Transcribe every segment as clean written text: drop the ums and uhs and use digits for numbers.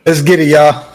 Let's get it, y'all.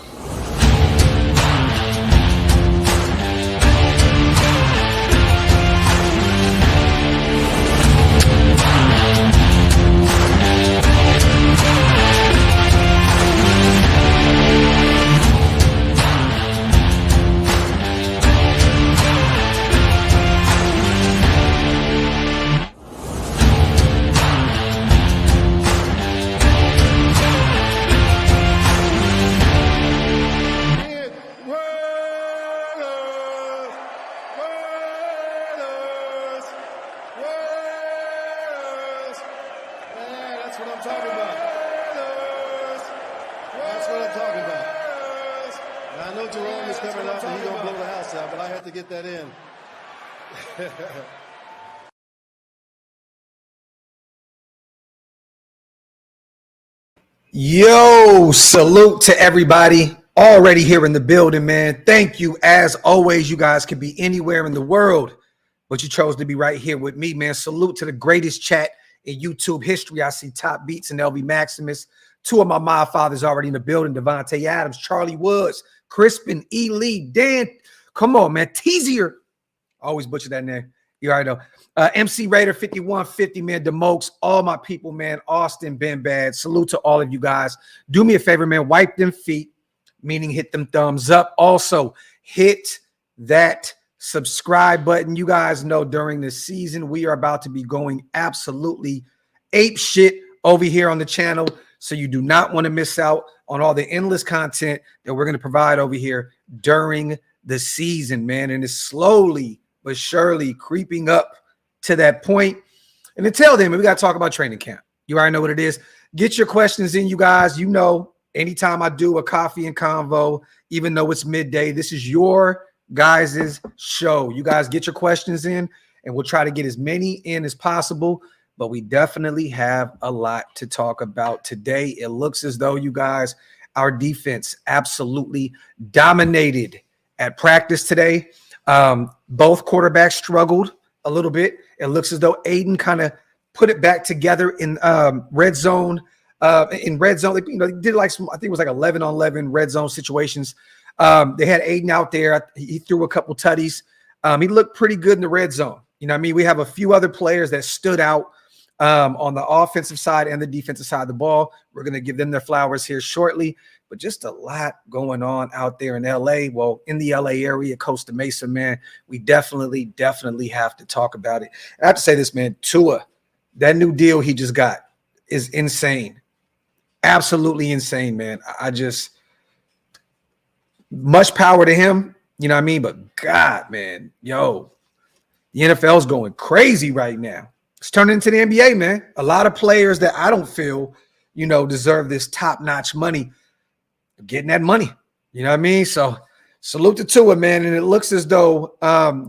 Yo, salute to everybody already here in the building, man. Thank you. As always, you guys could be anywhere in the world, but you chose to be right here with me, man. Salute to the greatest chat in YouTube history. I see Top Beats and LV Maximus. Two of my mod fathers already in the building. Devontae Adams, Charlie Woods, Crispin, E. Lee, Dan. Come on, man. Teasier. Always butcher that name. You already know. MC Raider 5150, man. DeMokes, all my people, man. Austin, Ben Bad. Salute to all of you guys. Do me a favor, man. Wipe them feet, meaning hit them thumbs up. Also, hit that subscribe button. You guys know during the season, we are about to be going absolutely ape shit over here on the channel. So you do not want to miss out on all the endless content that we're going to provide over here during the season, man. And it's slowly but surely creeping up to that point. And until then, we got to talk about training camp. You already know what it is. Get your questions in, you guys. You know, anytime I do a coffee and convo, even though it's midday, this is your guys' show. You guys get your questions in, and we'll try to get as many in as possible. But we definitely have a lot to talk about today. It looks as though, you guys, our defense absolutely dominated at practice today. Both quarterbacks struggled a little bit. It looks as though Aiden kind of put it back together in red zone. In red zone, they did like some, I think it was like 11-on-11 red zone situations. They had Aiden out there. He threw a couple tutties. He looked pretty good in the red zone. You know what I mean? We have a few other players that stood out on the offensive side and the defensive side of the ball. We're going to give them their flowers here shortly. But just a lot going on out there in LA. Well, in the LA area, Costa Mesa, man, we definitely have to talk about it. I have to say this, man, Tua, that new deal he just got is insane. Absolutely insane, man. I just, much power to him, you know what I mean? But God, man, yo, the NFL's going crazy right now. It's turning into the NBA, man. A lot of players that I don't feel, deserve this top-notch money. Getting that money, you know what I mean? So salute to Tua, man. And it looks as though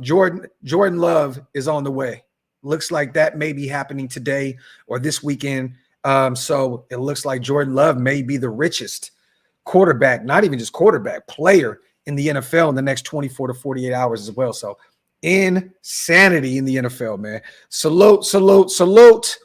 Jordan Love is on the way. Looks like that may be happening today or this weekend. So it looks like Jordan Love may be the richest quarterback, not even just quarterback, player in the NFL in the next 24 to 48 hours as well. So insanity in the NFL, man. Salute.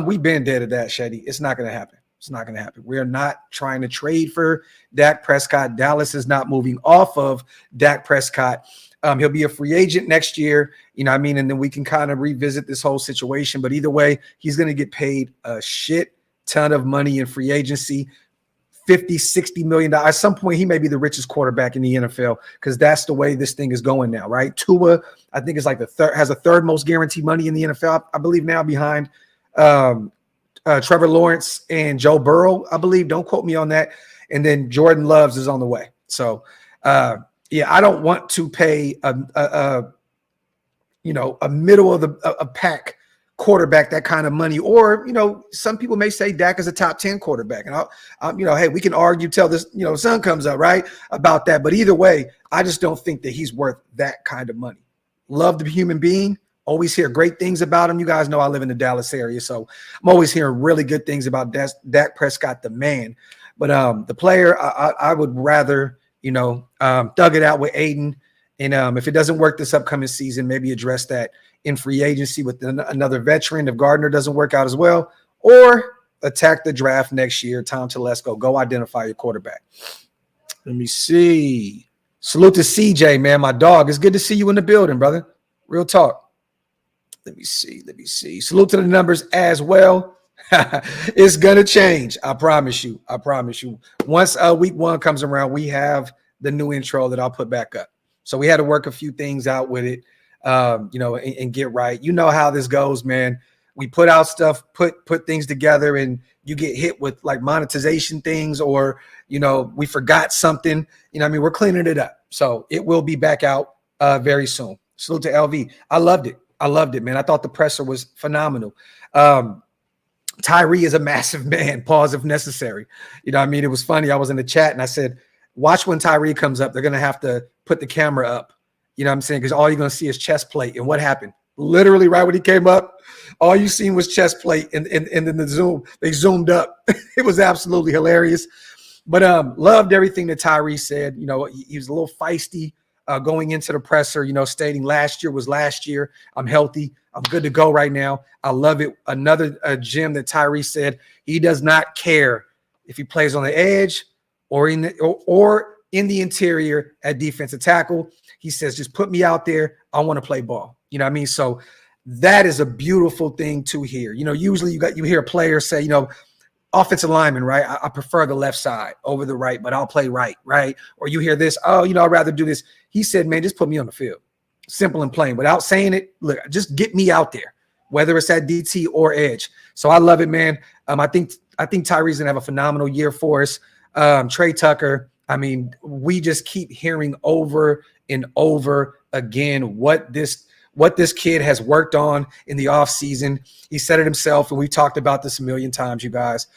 We've been dead at that, Shetty. It's not going to happen. It's not going to happen. We are not trying to trade for Dak Prescott. Dallas is not moving off of Dak Prescott. He'll be a free agent next year, you know what I mean? And then we can kind of revisit this whole situation. But either way, he's going to get paid a shit ton of money in free agency, $50-60 million. At some point, he may be the richest quarterback in the NFL because that's the way this thing is going now, right? Tua, I think, is like has the third most guaranteed money in the NFL, I believe, now behind Trevor Lawrence and Joe Burrow, I believe. Don't quote me on that. And then Jordan Loves is on the way. So, yeah, I don't want to pay a middle of the pack quarterback that kind of money. Or, some people may say Dak is a top 10 quarterback. And hey, we can argue till this, sun comes up, right, about that. But either way, I just don't think that he's worth that kind of money. Love the human being. Always hear great things about him. You guys know I live in the Dallas area, so I'm always hearing really good things about Dak Prescott, the man. But the player, I would rather, thug it out with Aiden. And if it doesn't work this upcoming season, maybe address that in free agency with another veteran if Gardner doesn't work out as well. Or attack the draft next year. Tom Telesco, go identify your quarterback. Let me see. Salute to CJ, man, my dog. It's good to see you in the building, brother. Real talk. Let me see. Salute to the numbers as well. It's going to change. I promise you. Once week 1 comes around, we have the new intro that I'll put back up. So we had to work a few things out with it, and get right. You know how this goes, man. We put out stuff, put things together, and you get hit with like monetization things, or, we forgot something. We're cleaning it up. So it will be back out very soon. Salute to LV. I loved it, man. I thought the presser was phenomenal. Tyree is a massive man. Pause if necessary. It was funny. I was in the chat and I said, watch when Tyree comes up. They're going to have to put the camera up. Because all you're going to see is chest plate. And what happened? Literally right when he came up, all you seen was chest plate, and then the zoom, they zoomed up. It was absolutely hilarious. But loved everything that Tyree said. He was a little feisty going into the presser, stating last year was last year. I'm healthy. I'm good to go right now. I love it. Another gem that Tyree said, he does not care if he plays on the edge or in the interior at defensive tackle. He says, just put me out there. I want to play ball. So that is a beautiful thing to hear. Usually you hear a player say, offensive lineman, right? I prefer the left side over the right, but I'll play right? Or you hear this, I'd rather do this. He said, man, just put me on the field. Simple and plain. Without saying it, look, just get me out there, whether it's at DT or edge. So I love it, man. I think Tyree's gonna have a phenomenal year for us. Trey Tucker, we just keep hearing over and over again what this kid has worked on in the offseason. He said it himself, and we've talked about this a million times, you guys.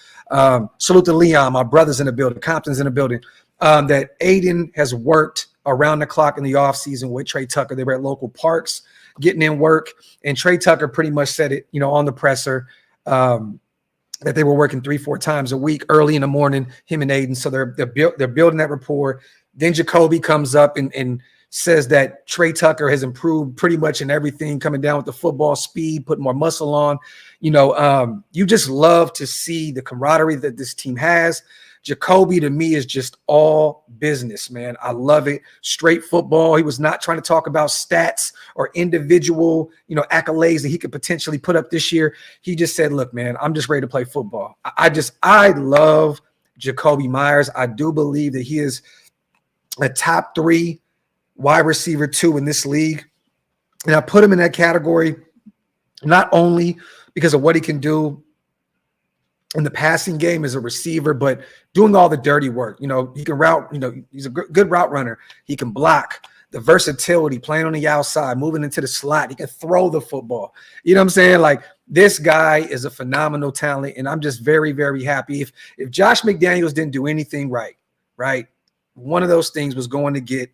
Salute to Leon, my brother's in the building, Compton's in the building, that Aiden has worked around the clock in the offseason with Trey Tucker. They were at local parks getting in work, and Trey Tucker pretty much said it, on the presser, that they were working 3-4 times a week early in the morning, him and Aiden. So they're building that rapport. Then Jakobi comes up and says that Trey Tucker has improved pretty much in everything, coming down with the football speed, putting more muscle on. You just love to see the camaraderie that this team has. Jakobi, to me, is just all business, man. I love it. Straight football. He was not trying to talk about stats or individual, accolades that he could potentially put up this year. He just said, look, man, I'm just ready to play football. I love Jakobi Meyers. I do believe that he is a top 3 wide receiver 2 in this league. And I put him in that category not only because of what he can do in the passing game as a receiver, but doing all the dirty work. He can route, he's a good route runner. He can block, the versatility, playing on the outside, moving into the slot. He can throw the football. You know what I'm saying? Like, this guy is a phenomenal talent, and I'm just very, very happy. If Josh McDaniels didn't do anything right, one of those things was going to get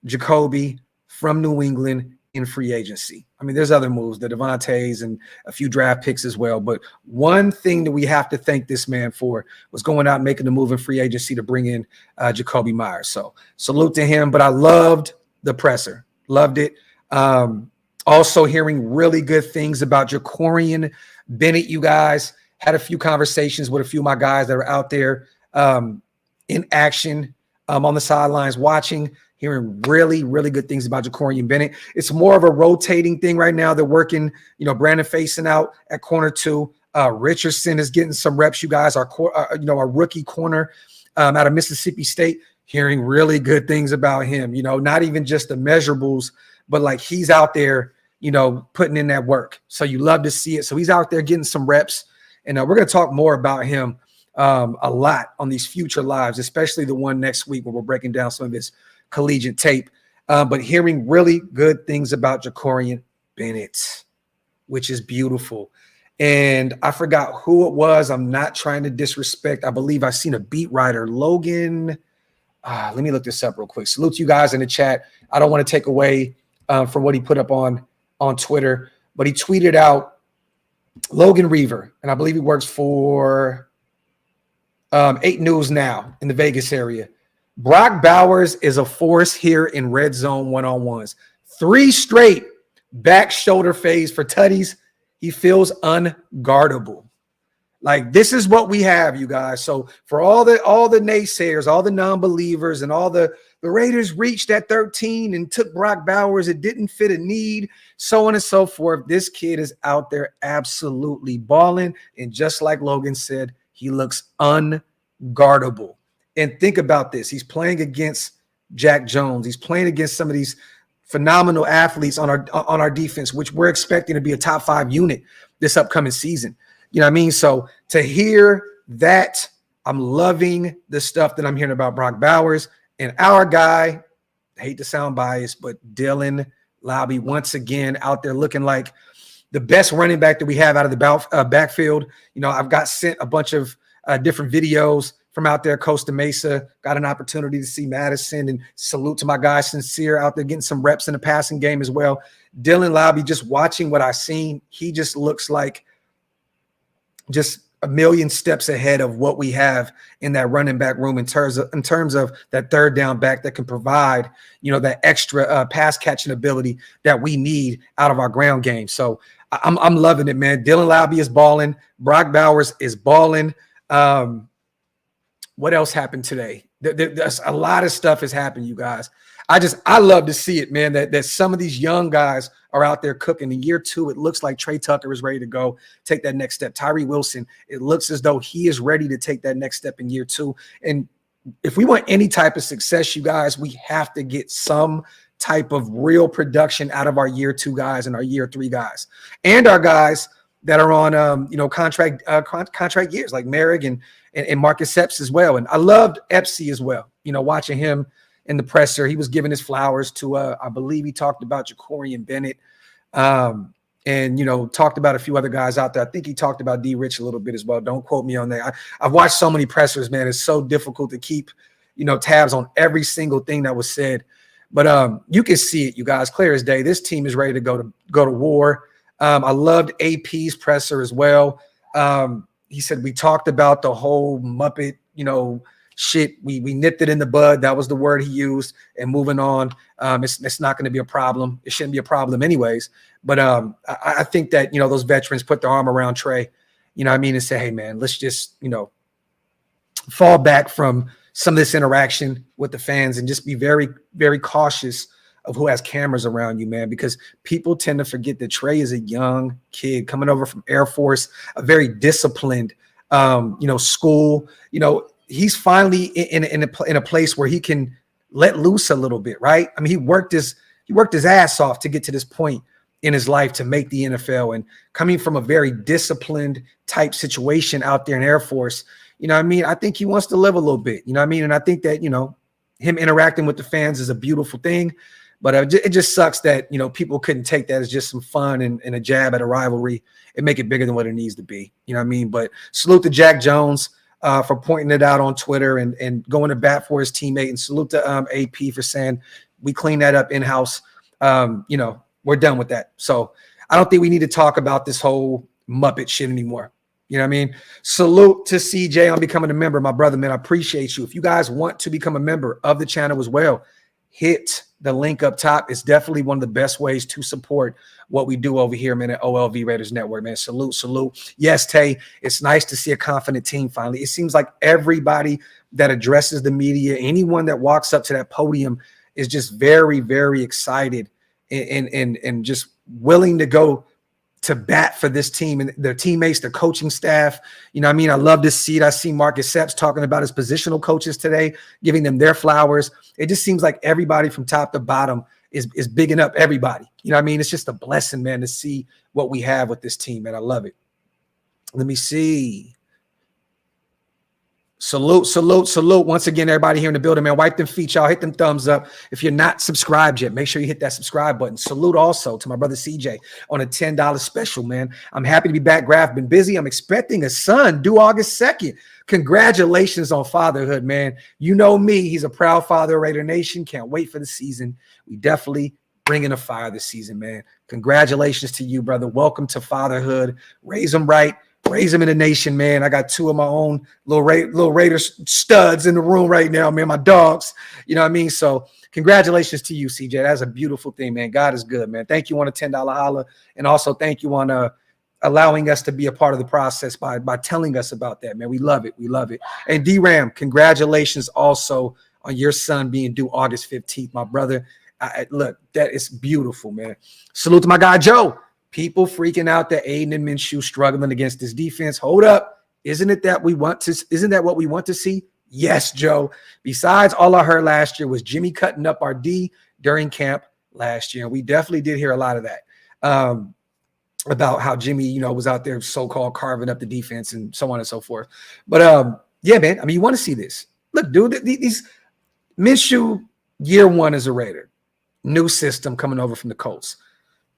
Jakobi from New England in free agency. There's other moves, the Devontae's and a few draft picks as well. But one thing that we have to thank this man for was going out and making the move in free agency to bring in Jakobi Meyers. So salute to him. But I loved the presser. Loved it. Also hearing really good things about Jacorian Bennett, you guys. Had a few conversations with a few of my guys that are out there in action on the sidelines watching. Hearing really, really good things about Jacorian Bennett. It's more of a rotating thing right now. They're working, Brandon facing out at corner 2. Richardson is getting some reps, you guys. Our rookie corner out of Mississippi State. Hearing really good things about him. Not even just the measurables, but like he's out there, putting in that work. So you love to see it. So he's out there getting some reps, and we're going to talk more about him a lot on these future lives, especially the one next week where we're breaking down some of his collegiate tape, but hearing really good things about Jacorian Bennett, which is beautiful. And I forgot who it was. I'm not trying to disrespect. I believe I've seen a beat writer, Logan. Let me look this up real quick. Salute to you guys in the chat. I don't want to take away from what he put up on Twitter, but he tweeted out Logan Reaver, and I believe he works for 8 News Now in the Vegas area. Brock Bowers is a force here in red zone one-on-ones. 3 straight back shoulder fades for tutties. He feels unguardable. Like, this is what we have, you guys. So for all the naysayers, all the non-believers, and all the Raiders reached at 13 and took Brock Bowers, it didn't fit a need, so on and so forth. This kid is out there absolutely balling. And just like Logan said, he looks unguardable. And think about this. He's playing against Jack Jones. He's playing against some of these phenomenal athletes on our defense, which we're expecting to be a top 5 unit this upcoming season. You know what I mean? So to hear that, I'm loving the stuff that I'm hearing about Brock Bowers and our guy. I hate to sound biased, but Dylan Laube once again out there looking like the best running back that we have out of the backfield. You know, I've got sent a bunch of different videos from out there, Costa Mesa. Got an opportunity to see Madison, and salute to my guy Sincere out there getting some reps in the passing game as well. Dylan Laube, just watching what I've seen, he just looks like just a million steps ahead of what we have in that running back room in terms of that third down back that can provide, you know, that extra pass catching ability that we need out of our ground game. So I'm loving it, man. Dylan Laube is balling. Brock Bowers is balling. What else happened today? There's a lot of stuff has happened, you guys. I love to see it, man, that some of these young guys are out there cooking. In year 2, it looks like Trey Tucker is ready to go take that next step. Tyree Wilson, it looks as though he is ready to take that next step in year 2. And if we want any type of success, you guys, we have to get some type of real production out of our year 2 guys and our year 3 guys, and our guys that are on contract years like Merrick and Marcus Epps as well. And I loved Epsy as well. You know, watching him in the presser, he was giving his flowers to I believe he talked about Jacorian Bennett, and you know, talked about a few other guys out there. I think he talked about D Rich a little bit as well. Don't quote me on that. I've watched so many pressers, man. It's so difficult to keep, you know, tabs on every single thing that was said. But you can see it, you guys, clear as day. This team is ready to go to war. I loved AP's presser as well. He said we talked about the whole Muppet, you know, shit. We nipped it in the bud. That was the word he used. And moving on, it's not going to be a problem. It shouldn't be a problem anyways. But I think that, you know, those veterans put their arm around Trey, you know what I mean, and say, hey, man, let's just, you know, fall back from some of this interaction with the fans and just be very, very cautious of who has cameras around you, man, because people tend to forget that Trey is a young kid coming over from Air Force, a very disciplined, you know, school. You know, he's finally in a place where he can let loose a little bit, right? I mean, he worked his ass off to get to this point in his life to make the NFL, and coming from a very disciplined type situation out there in Air Force, you know what I mean? I think he wants to live a little bit, you know what I mean? And I think that, you know, him interacting with the fans is a beautiful thing. But it just sucks that, you know, people couldn't take that as just some fun and a jab at a rivalry and make it bigger than what it needs to be. You know what I mean? But salute to Jack Jones for pointing it out on Twitter and going to bat for his teammate. And salute to AP for saying we clean that up in-house. You know, we're done with that. So I don't think we need to talk about this whole Muppet shit anymore. You know what I mean? Salute to CJ on becoming a member. My brother, man, I appreciate you. If you guys want to become a member of the channel as well, hit the link up top. It's definitely one of the best ways to support what we do over here, man, at OLV Raiders Network, man. Salute. Yes, Tay, it's nice to see a confident team finally. It seems like everybody that addresses the media, anyone that walks up to that podium is just very, very excited and just willing to go to bat for this team and their teammates, their coaching staff. You know what I mean? I love to see it. I see Marcus Epps talking about his positional coaches today, giving them their flowers. It just seems like everybody from top to bottom is bigging up everybody. You know what I mean? It's just a blessing, man, to see what we have with this team, man. I love it. Let me see. Salute. Once again, everybody here in the building, man. Wipe them feet, y'all. Hit them thumbs up. If you're not subscribed yet, make sure you hit that subscribe button. Salute also to my brother CJ on a $10 special, man. I'm happy to be back, Graphk. Been busy. I'm expecting a son due August 2nd. Congratulations on fatherhood, man. You know me. He's a proud father of Raider Nation. Can't wait for the season. We definitely bringing a fire this season, man. Congratulations to you, brother. Welcome to fatherhood. Raise them right. Raise them in the nation, man. I got two of my own little Raiders studs in the room right now, man. My dogs, you know what I mean? So congratulations to you, CJ. That's a beautiful thing, man. God is good, man. Thank you on a $10 holla. And also thank you on allowing us to be a part of the process by telling us about that, man. We love it. We love it. And D-Ram, congratulations also on your son being due August 15th, my brother. Look, that is beautiful, man. Salute to my guy, Joe. People freaking out that Aiden and Minshew struggling against this defense. Hold up. Isn't that what we want to see? Yes, Joe. Besides, all I heard last year was Jimmy cutting up our D during camp last year. And we definitely did hear a lot of that about how Jimmy, was out there so-called carving up the defense and so on and so forth. But yeah, man, I mean, you want to see this. Look, dude, these Minshew year one as a Raider, new system coming over from the Colts.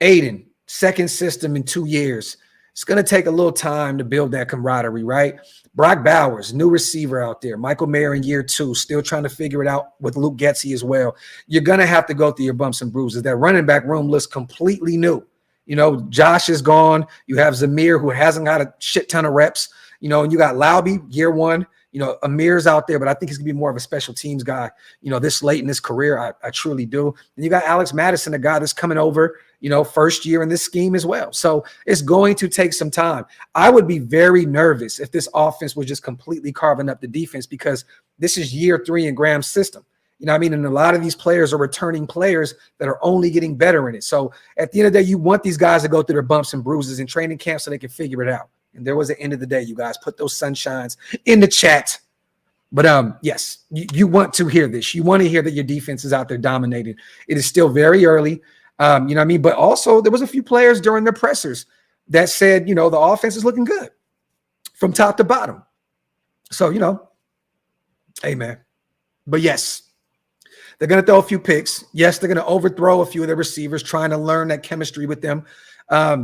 Aiden, second system in 2 years. It's going to take a little time to build that camaraderie, right? Brock Bowers, new receiver out there. Michael Mayer in year 2, still trying to figure it out with Luke Getsy as well. You're going to have to go through your bumps and bruises. That running back room looks completely new. Josh is gone. You have Zamir, who hasn't got a shit ton of reps. And you got Lauby, year 1. Amir's out there, but I think he's going to be more of a special teams guy, this late in his career. I truly do. And you got Alex Madison, a guy that's coming over, first year in this scheme as well. So it's going to take some time. I would be very nervous if this offense was just completely carving up the defense, because this is year 3 in Graham's system. And a lot of these players are returning players that are only getting better in it. So at the end of the day, you want these guys to go through their bumps and bruises in training camp so they can figure it out. And there was the end of the day, you guys put those sunshines in the chat. But yes, you want to hear this. You want to hear that your defense is out there dominating. It is still very early. But also there was a few players during the pressers that said, the offense is looking good from top to bottom. So, hey, man. But yes, they're going to throw a few picks. Yes, they're going to overthrow a few of their receivers, trying to learn that chemistry with them.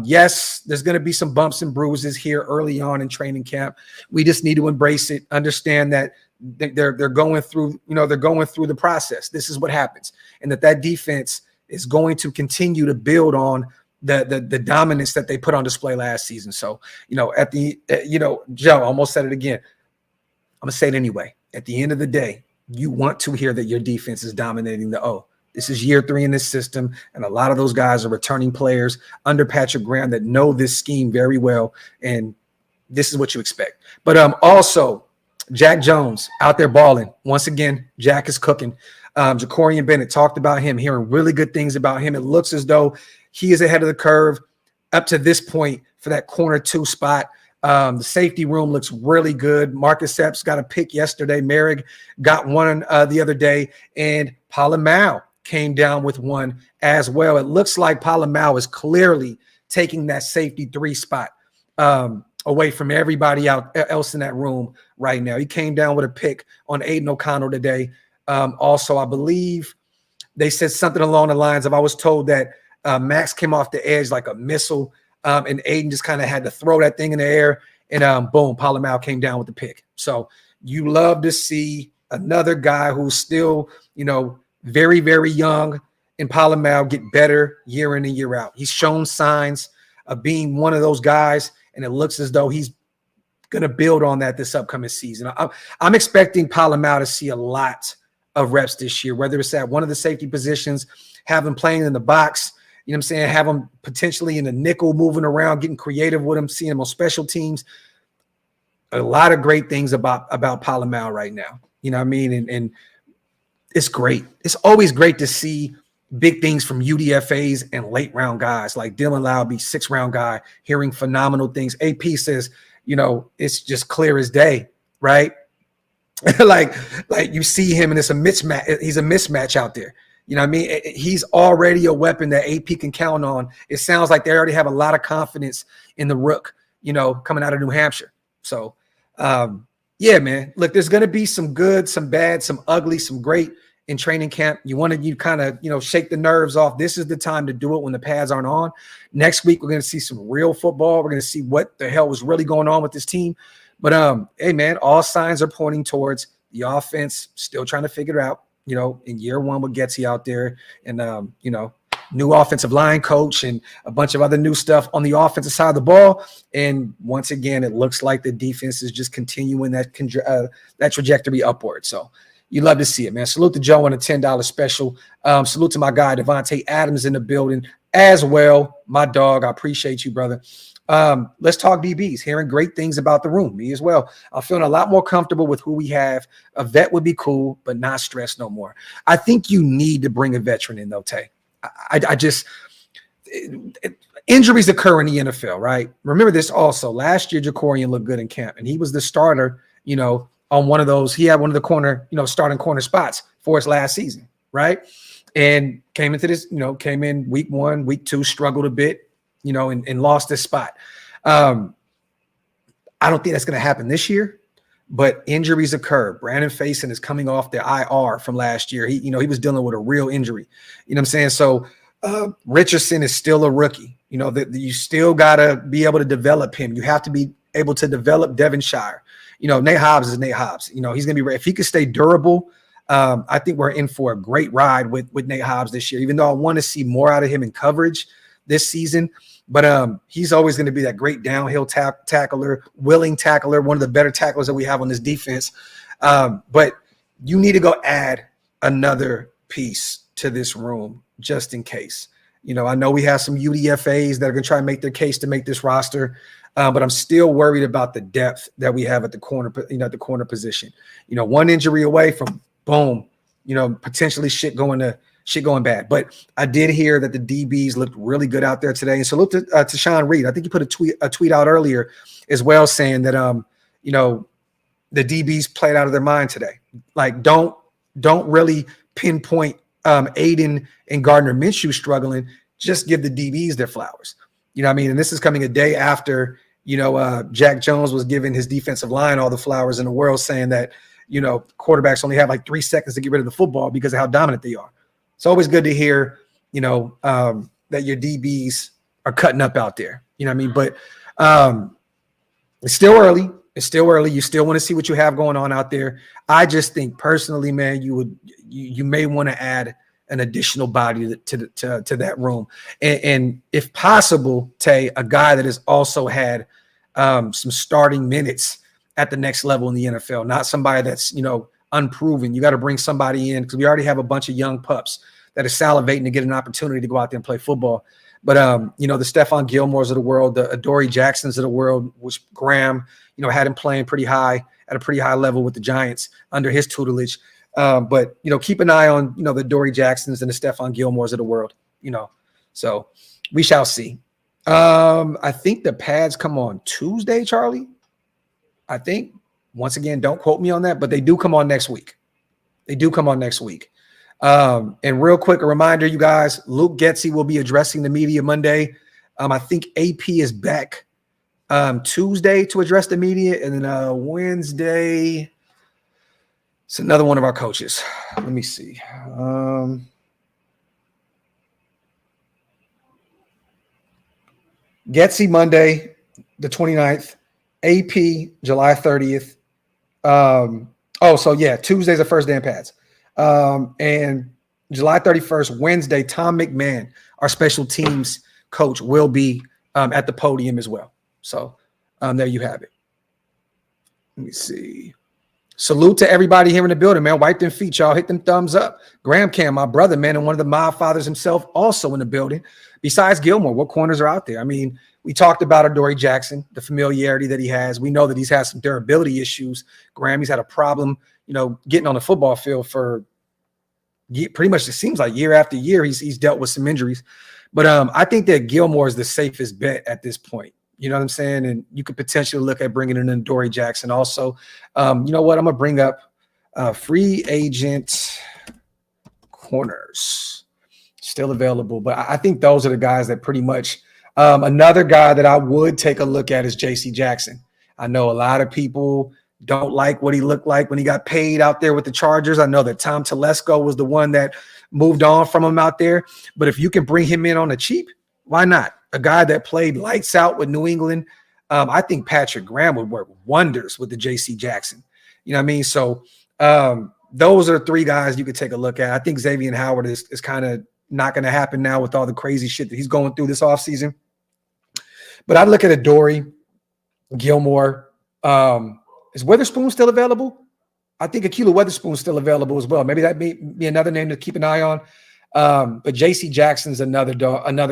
Yes, there's going to be some bumps and bruises here early on in training camp. We just need to embrace it, understand that they're going through, they're going through the process. This is what happens. And that defense is going to continue to build on the dominance that they put on display last season. So, Joe almost said it again. I'm going to say it anyway. At the end of the day, you want to hear that your defense is dominating the O. This is year 3 in this system, and a lot of those guys are returning players under Patrick Graham that know this scheme very well, and this is what you expect. But also, Jack Jones out there balling. Once again, Jack is cooking. Jacorian Bennett, talked about him, hearing really good things about him. It looks as though he is ahead of the curve up to this point for that corner 2 spot. The safety room looks really good. Marcus Epps got a pick yesterday. Merrick got one the other day, and Polamalu came down with one as well. It looks like Polamalu is clearly taking that safety 3 spot away from everybody else in that room right now. He came down with a pick on Aiden O'Connell today. Also, I believe they said something along the lines of, I was told that Max came off the edge like a missile, and Aiden just kind of had to throw that thing in the air, and boom, Polamalu came down with the pick. So you love to see another guy who's still, very, very young, and Polamalu get better year in and year out. He's shown signs of being one of those guys, and it looks as though he's going to build on that this upcoming season. I'm expecting Polamalu to see a lot of reps this year, whether it's at one of the safety positions, have him playing in the box, have him potentially in the nickel, moving around, getting creative with him, seeing him on special teams. A lot of great things about Polamalu right now. And it's great. It's always great to see big things from UDFAs and late round guys like Dylan Lauby, 6th round guy, hearing phenomenal things. AP says, it's just clear as day, right? like you see him and it's a mismatch. He's a mismatch out there. He's already a weapon that AP can count on. It sounds like they already have a lot of confidence in the rook, coming out of New Hampshire. So, yeah, man, look, there's going to be some good, some bad, some ugly, some great in training camp. You want to kind of, shake the nerves off. This is the time to do it when the pads aren't on. Next week, we're going to see some real football. We're going to see what the hell was really going on with this team. But, hey, man, all signs are pointing towards the offense still trying to figure it out, in year 1 with Getsy out there and, new offensive line coach and a bunch of other new stuff on the offensive side of the ball. And once again, it looks like the defense is just continuing that trajectory upward. So you love to see it, man. Salute to Joe on a $10 special. Salute to my guy, Devontae Adams in the building. as well. My dog, I appreciate you, brother. Let's talk DBs. Hearing great things about the room. Me as well. I'm feeling a lot more comfortable with who we have. A vet would be cool, but not stressed no more. I think you need to bring a veteran in, though, Tay. I just injuries occur in the NFL, right? Remember this also. Last year, Jacorian looked good in camp, and he was the starter, on one of those. He had one of the corner, starting corner spots for his last season, right? And came into this, came in week 1, week 2, struggled a bit, and lost this spot. I don't think that's going to happen this year, but injuries occur. Brandon Faison is coming off the IR from last year. He was dealing with a real injury. You know what I'm saying? So Richardson is still a rookie. That you still got to be able to develop him. You have to be able to develop Devonshire. Nate Hobbs is Nate Hobbs. He's going to be ready. If he could stay durable, I think we're in for a great ride with Nate Hobbs this year, even though I want to see more out of him in coverage this season. But he's always going to be that great downhill tackler, willing tackler, one of the better tacklers that we have on this defense. But you need to go add another piece to this room just in case. I know we have some UDFAs that are going to try and make their case to make this roster. But I'm still worried about the depth that we have at the corner, at the corner position. One injury away from boom, potentially shit going bad. But I did hear that the DBs looked really good out there today. And salute to Sean Reed. I think he put a tweet out earlier as well saying that the DBs played out of their mind today. Like don't really pinpoint Aiden and Gardner Minshew struggling. Just give the DBs their flowers. And this is coming a day after, Jack Jones was giving his defensive line all the flowers in the world, saying that, quarterbacks only have like 3 seconds to get rid of the football because of how dominant they are. It's always good to hear, that your DBs are cutting up out there. But it's still early. It's still early. You still want to see what you have going on out there. I just think personally, man, you may want to add an additional body to that room. And if possible, Tay, a guy that has also had some starting minutes at the next level in the NFL, not somebody that's, unproven. You got to bring somebody in because we already have a bunch of young pups that are salivating to get an opportunity to go out there and play football. But, the Stephon Gilmores of the world, the Adoree Jacksons of the world, which Graham, had him playing at a pretty high level with the Giants under his tutelage. But, keep an eye on, the Adoree Jacksons and the Stephon Gilmores of the world, so we shall see. I think the pads come on Tuesday, Charlie. I think, once again, don't quote me on that, but they do come on next week. And real quick, a reminder, you guys, Luke Getsy will be addressing the media Monday. I think AP is back Tuesday to address the media. And then Wednesday, it's another one of our coaches. Let me see. Getsy Monday, the 29th. AP, July 30th. Tuesday's the first day in pads. And July 31st, Wednesday, Tom McMahon, our special teams coach, will be at the podium as well. So there you have it. Let me see. Salute to everybody here in the building, man. Wipe them feet, y'all. Hit them thumbs up. Graham Cam, my brother, man, and one of the mob fathers himself, also in the building. Besides Gilmore, what corners are out there? I mean, we talked about Adoree Jackson, the familiarity that he has. We know that he's had some durability issues. Graham, he's had a problem, getting on the football field for pretty much, it seems like year after year, he's dealt with some injuries. But I think that Gilmore is the safest bet at this point. You know what I'm saying? And you could potentially look at bringing in Adoree Jackson also. You know what? I'm going to bring up free agent corners still available. But I think those are the guys that pretty much another guy that I would take a look at is J.C. Jackson. I know a lot of people don't like what he looked like when he got paid out there with the Chargers. I know that Tom Telesco was the one that moved on from him out there. But if you can bring him in on the cheap, why not? A guy that played lights out with New England. I think Patrick Graham would work wonders with the J.C. Jackson. You know what I mean? So those are 3 guys you could take a look at. I think Xavier Howard is kind of not going to happen now with all the crazy shit that he's going through this offseason. But I'd look at Adoree, Gilmore. Is Witherspoon still available? I think Akila Witherspoon's still available as well. Maybe that may be another name to keep an eye on. But J.C. Jackson's another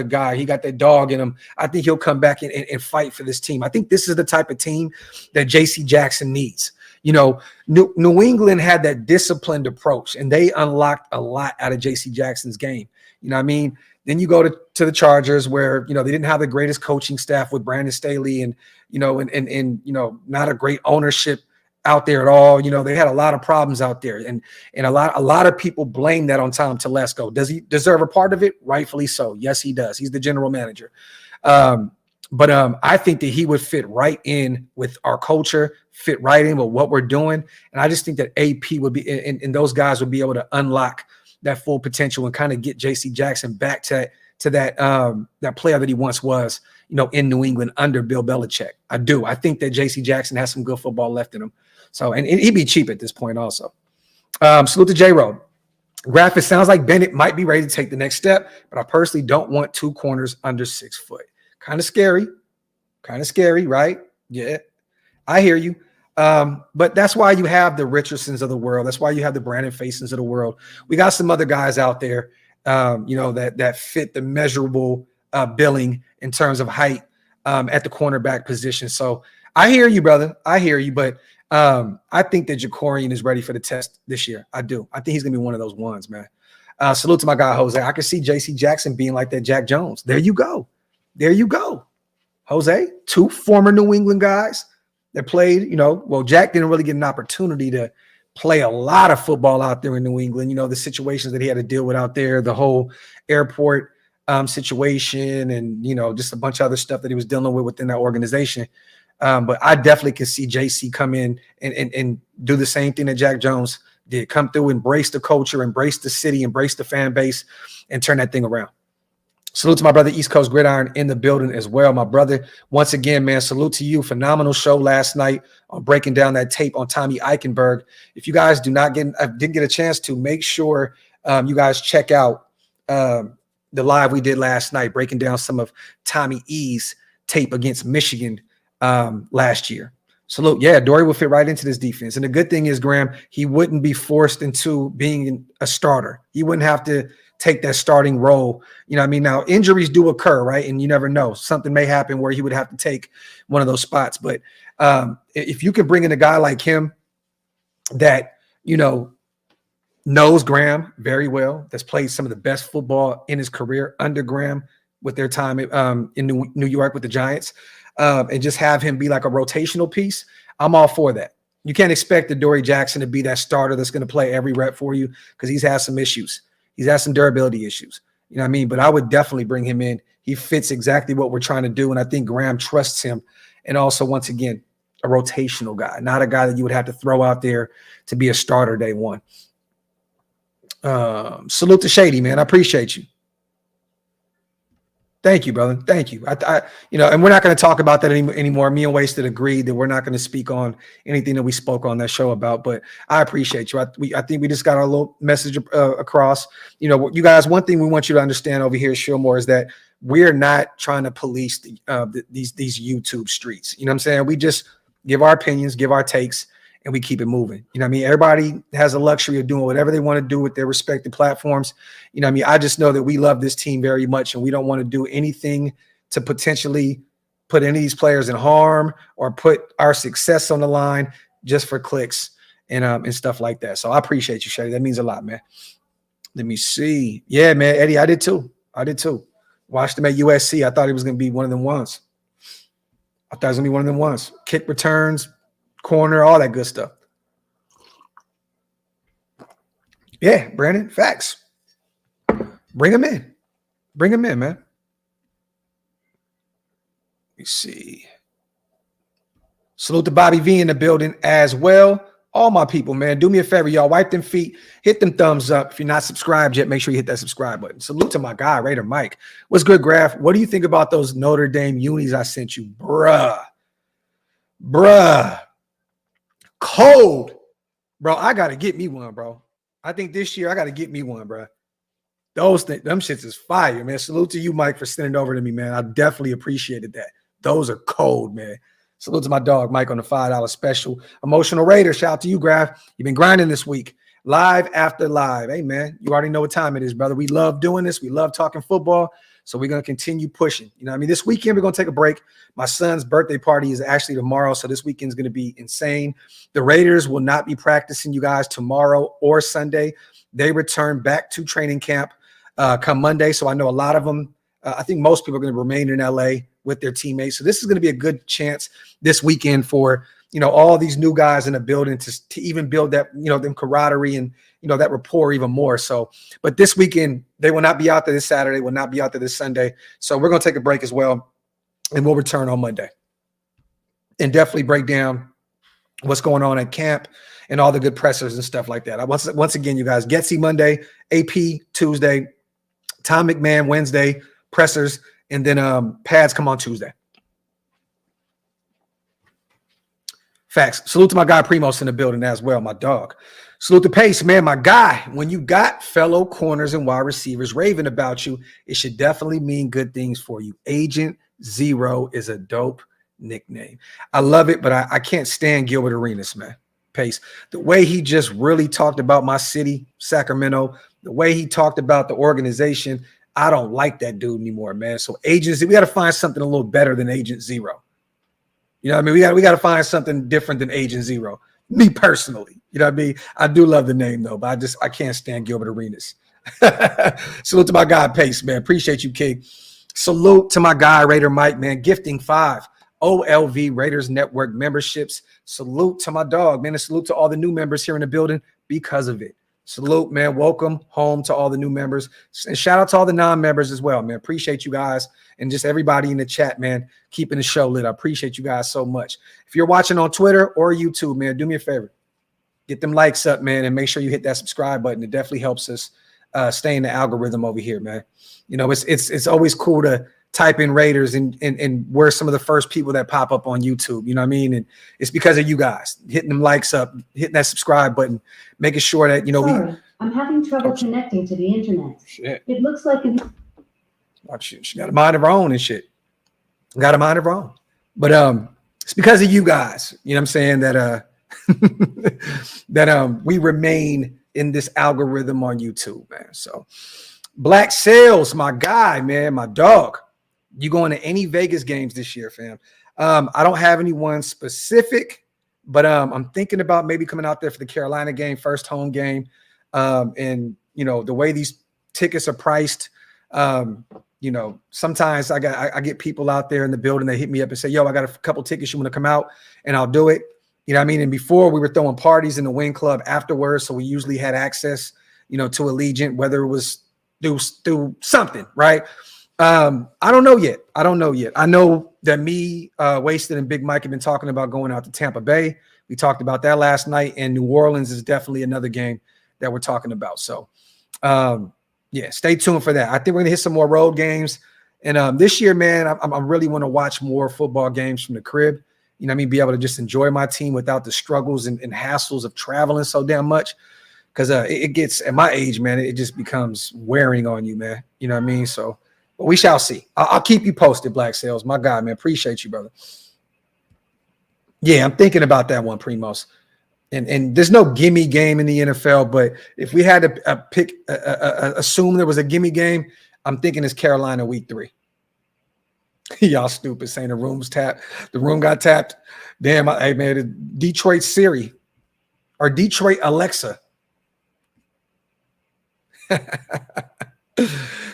guy. He got that dog in him. I think he'll come back and fight for this team. I think this is the type of team that J.C. Jackson needs. You know, New England had that disciplined approach, and they unlocked a lot out of J.C. Jackson's game. You know what I mean? Then you go to the Chargers, where, you know, they didn't have the greatest coaching staff with Brandon Staley, and, you know, and you know, not a great ownership out there at all. You know, they had a lot of problems out there, and a lot of people blame that on Tom Telesco. Does he deserve a part of it? Rightfully so. Yes, he does. He's the general manager. But I think that he would fit right in with our culture, fit right in with what we're doing. And I just think that AP would be, and those guys would be able to unlock that full potential and kind of get J.C. Jackson back to that player that he once was, you know, in New England under Bill Belichick. I do. I think that J.C. Jackson has some good football left in him. So, and he'd be cheap at this point also. Salute to J-Road. Graphk, it sounds like Bennett might be ready to take the next step, but I personally don't want two corners under 6 foot. Kind of scary, right? Yeah, I hear you. But that's why you have the Richardsons of the world. That's why you have the Brandon Fasons of the world. We got some other guys out there, you know, that fit the measurable billing in terms of height at the cornerback position. So I hear you, brother. I hear you. But I think that Jacorian is ready for the test this year. I do. I think he's going to be one of those ones, man. Salute to my guy, Jose. I can see J.C. Jackson being like that Jack Jones. There you go. There you go. Jose, 2 former New England guys that played, you know, well, Jack didn't really get an opportunity to play a lot of football out there in New England. You know, the situations that he had to deal with out there, the whole airport situation, and, you know, just a bunch of other stuff that he was dealing with within that organization. But I definitely can see JC come in and do the same thing that Jack Jones did. Come through, embrace the culture, embrace the city, embrace the fan base, and turn that thing around. Salute to my brother, East Coast Gridiron, in the building as well. My brother, once again, man, salute to you. Phenomenal show last night on breaking down that tape on Tommy Eichenberg. If you guys didn't get a chance to, make sure you guys check out the live we did last night, breaking down some of Tommy E's tape against Michigan last year. Salute. Yeah, Dory will fit right into this defense. And the good thing is, Graham, he wouldn't be forced into being a starter. He wouldn't have to take that starting role. You know what I mean? Now, injuries do occur, right? And you never know. Something may happen where he would have to take one of those spots. But if you can bring in a guy like him that, you know, knows Graham very well, that's played some of the best football in his career under Graham with their time in New York with the Giants, and just have him be like a rotational piece, I'm all for that. You can't expect the Dory Jackson to be that starter that's going to play every rep for you, because he's had some issues. He's had some durability issues. You know what I mean? But I would definitely bring him in. He fits exactly what we're trying to do, and I think Graham trusts him. And also, once again, a rotational guy, not a guy that you would have to throw out there to be a starter day one. Salute to Shady, man. I appreciate you. Thank you, brother. Thank you. You know, and we're not going to talk about that anymore. Me and Wasted agreed that we're not going to speak on anything that we spoke on that show about, but I appreciate you. I think we just got our little message across. You know, you guys, one thing we want you to understand over here at Shillmore is that we're not trying to police these YouTube streets. You know what I'm saying? We just give our opinions, give our takes, and we keep it moving. You know what I mean? Everybody has the luxury of doing whatever they want to do with their respective platforms. You know what I mean? I just know that we love this team very much, and we don't want to do anything to potentially put any of these players in harm or put our success on the line just for clicks and stuff like that. So I appreciate you, Shady. That means a lot, man. Let me see. Yeah, man, Eddie, I did too. Watched him at USC. I thought he was going to be one of them ones. Kick returns, corner, all that good stuff. Yeah, Brandon, facts. Bring him in, man. Let me see. Salute to Bobby V in the building as well. All my people, man, do me a favor, y'all. Wipe them feet, hit them thumbs up. If you're not subscribed yet, make sure you hit that subscribe button. Salute to my guy, Raider Mike. What's good, Graphk? What do you think about those Notre Dame unis I sent you? Bruh. Cold. Bro, I got to get me one, bro. I think this year I got to get me one, bro. Them shits is fire, man. Salute to you, Mike, for sending it over to me, man. I definitely appreciated that. Those are cold, man. Salute to my dog, Mike, on the $5 special. Emotional Raider, shout out to you, Graphk. You've been grinding this week. live after live. Hey, man, you already know what time it is, brother. We love doing this. We love talking football. So we're going to continue pushing. You know what I mean? This weekend, we're going to take a break. My son's birthday party is actually tomorrow. So this weekend is going to be insane. The Raiders will not be practicing, you guys, tomorrow or Sunday. They return back to training camp come Monday. So I know a lot of them, I think most people are going to remain in LA with their teammates. So this is going to be a good chance this weekend for, all these new guys in the building to even build that, them camaraderie and, that rapport even more. So, but this weekend, they will not be out there this Saturday, will not be out there this Sunday. So we're going to take a break as well, and we'll return on Monday and definitely break down what's going on at camp and all the good pressers and stuff like that. Once again, you guys, Getsy Monday, AP Tuesday, Tom McMahon Wednesday, pressers, and then pads come on Tuesday. Facts. Salute to my guy Primos in the building as well, my dog. Salute to Pace, man, my guy. When you got fellow corners and wide receivers raving about you, it should definitely mean good things for you. Agent Zero is a dope nickname. I love it, but I can't stand Gilbert Arenas, man. Pace. The way he just really talked about my city, Sacramento, the way he talked about the organization, I don't like that dude anymore, man. So agents, we got to find something a little better than Agent Zero. You know what I mean? We got to find something different than Agent Zero. Me personally, you know what I mean? I do love the name though, but I can't stand Gilbert Arenas. Salute to my guy Pace, man. Appreciate you, King. Salute to my guy Raider Mike, man. Gifting 5 OLV Raiders Network memberships. Salute to my dog, man. And salute to all the new members here in the building because of it. Salute, man. Welcome home to all the new members. And shout out to all the non-members as well, man. Appreciate you guys and just everybody in the chat, man, keeping the show lit. I appreciate you guys so much. If you're watching on Twitter or YouTube, man, do me a favor. Get them likes up, man, and make sure you hit that subscribe button. It definitely helps us stay in the algorithm over here, man. It's always cool to type in Raiders and we're some of the first people that pop up on YouTube. You know what I mean? And it's because of you guys hitting them likes up, hitting that subscribe button, making sure that, Sorry, I'm having trouble connecting to the internet. Shit. It looks like She got a mind of her own and shit. Got a mind of her own. But it's because of you guys, you know what I'm saying, that that we remain in this algorithm on YouTube, man. So Black Sales, my guy, man, my dog. You going to any Vegas games this year, fam? I don't have anyone specific, but I'm thinking about maybe coming out there for the Carolina game, first home game. And the way these tickets are priced, sometimes I get people out there in the building that hit me up and say, yo, I got a couple tickets, you want to come out? And I'll do it. You know what I mean? And before we were throwing parties in the Wing Club afterwards, so we usually had access, to Allegiant, whether it was through something, right? I don't know yet. I know that me, Wasted, and Big Mike have been talking about going out to Tampa Bay. We talked about that last night, and New Orleans is definitely another game that we're talking about. So, stay tuned for that. I think we're gonna hit some more road games, and this year, man, I really want to watch more football games from the crib. You know what I mean? Be able to just enjoy my team without the struggles and hassles of traveling so damn much. Because it gets, at my age, man, it just becomes wearing on you, man. You know what I mean? So, but we shall see. I'll keep you posted, Black Sales. My guy, man. Appreciate you, brother. Yeah, I'm thinking about that one, Primos. And there's no gimme game in the NFL, but if we had to pick, assume there was a gimme game, I'm thinking it's Carolina week 3. Y'all stupid saying the room's tapped. The room got tapped. Damn, hey, man, Detroit Siri or Detroit Alexa.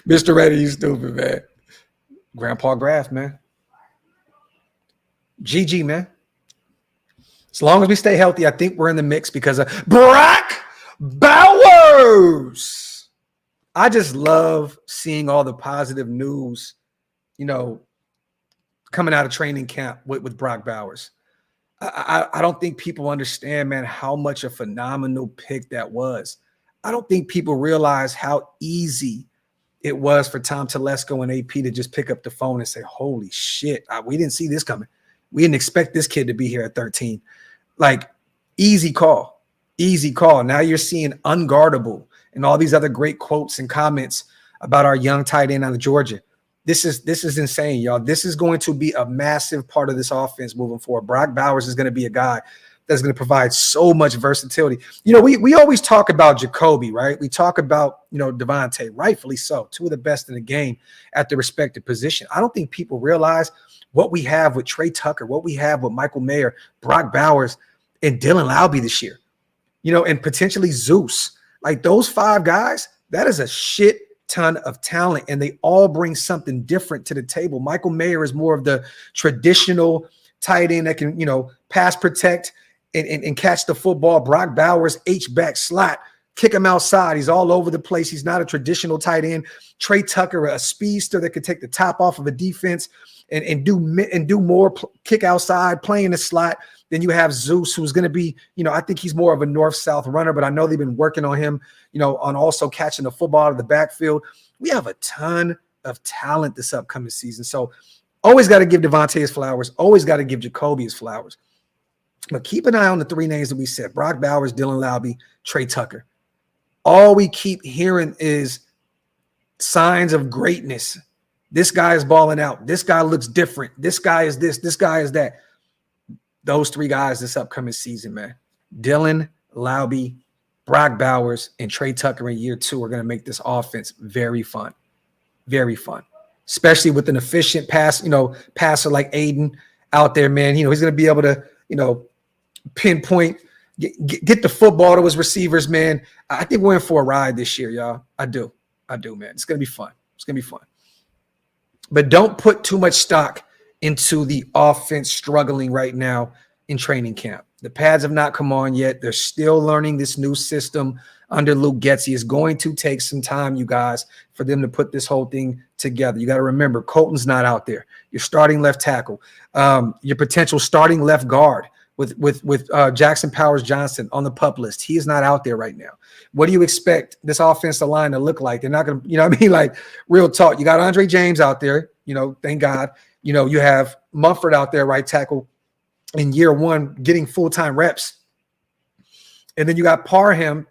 Mr. Reddy, you stupid, man. Grandpa Graphk, man. GG, man. As long as we stay healthy, I think we're in the mix because of Brock Bowers. I just love seeing all the positive news, coming out of training camp with Brock Bowers. I don't think people understand, man, how much a phenomenal pick that was. I don't think people realize how easy it was for Tom Telesco and AP to just pick up the phone and say, holy shit, we didn't see this coming. We didn't expect this kid to be here at 13. Like, easy call. Now you're seeing unguardable and all these other great quotes and comments about our young tight end out of Georgia. This is insane, y'all. This is going to be a massive part of this offense moving forward. Brock Bowers is going to be a guy that's going to provide so much versatility. You know, we always talk about Jakobi, right? We talk about, you know, Devontae, rightfully so, two of the best in the game at the respective position. I don't think people realize what we have with Trey Tucker, what we have with Michael Mayer, Brock Bowers, and Dylan Laube this year, you know, and potentially Zeus. Like those 5 guys, that is a shit ton of talent, and they all bring something different to the table. Michael Mayer is more of the traditional tight end that can, you know, pass protect and catch the football. Brock Bowers, H-back slot, kick him outside. He's all over the place. He's not a traditional tight end. Trey Tucker, a speedster that could take the top off of a defense and do more kick outside, play in the slot. Then you have Zeus, who's going to be, you know, I think he's more of a north-south runner, but I know they've been working on him, you know, on also catching the football out of the backfield. We have a ton of talent this upcoming season. So always got to give Devontae his flowers. Always got to give Jakobi his flowers. But keep an eye on the 3 names that we said: Brock Bowers, Dylan Laube, Trey Tucker. All we keep hearing is signs of greatness. This guy is balling out. This guy looks different. This guy is this. This guy is that. Those 3 guys this upcoming season, man. Dylan Laube, Brock Bowers, and Trey Tucker in year 2 are going to make this offense very fun. Very fun. Especially with an efficient passer like Aiden out there, man. You know, he's going to be able to, you know, pinpoint, get the football to his receivers, man. I think we're in for a ride this year, y'all. I do, man. It's going to be fun. It's going to be fun. But don't put too much stock into the offense struggling right now in training camp. The pads have not come on yet. They're still learning this new system under Luke Getsy. It's going to take some time, you guys, for them to put this whole thing together. You got to remember, Colton's not out there. Your starting left tackle, your potential starting left guard with Jackson Powers Johnson on the PUP list. He is not out there right now. What do you expect this offensive line to look like? They're not going to, you know what I mean? Like, real talk. You got Andre James out there, you know, thank God. You know, you have Mumford out there, right tackle, in year 1, getting full-time reps. And then you got Parham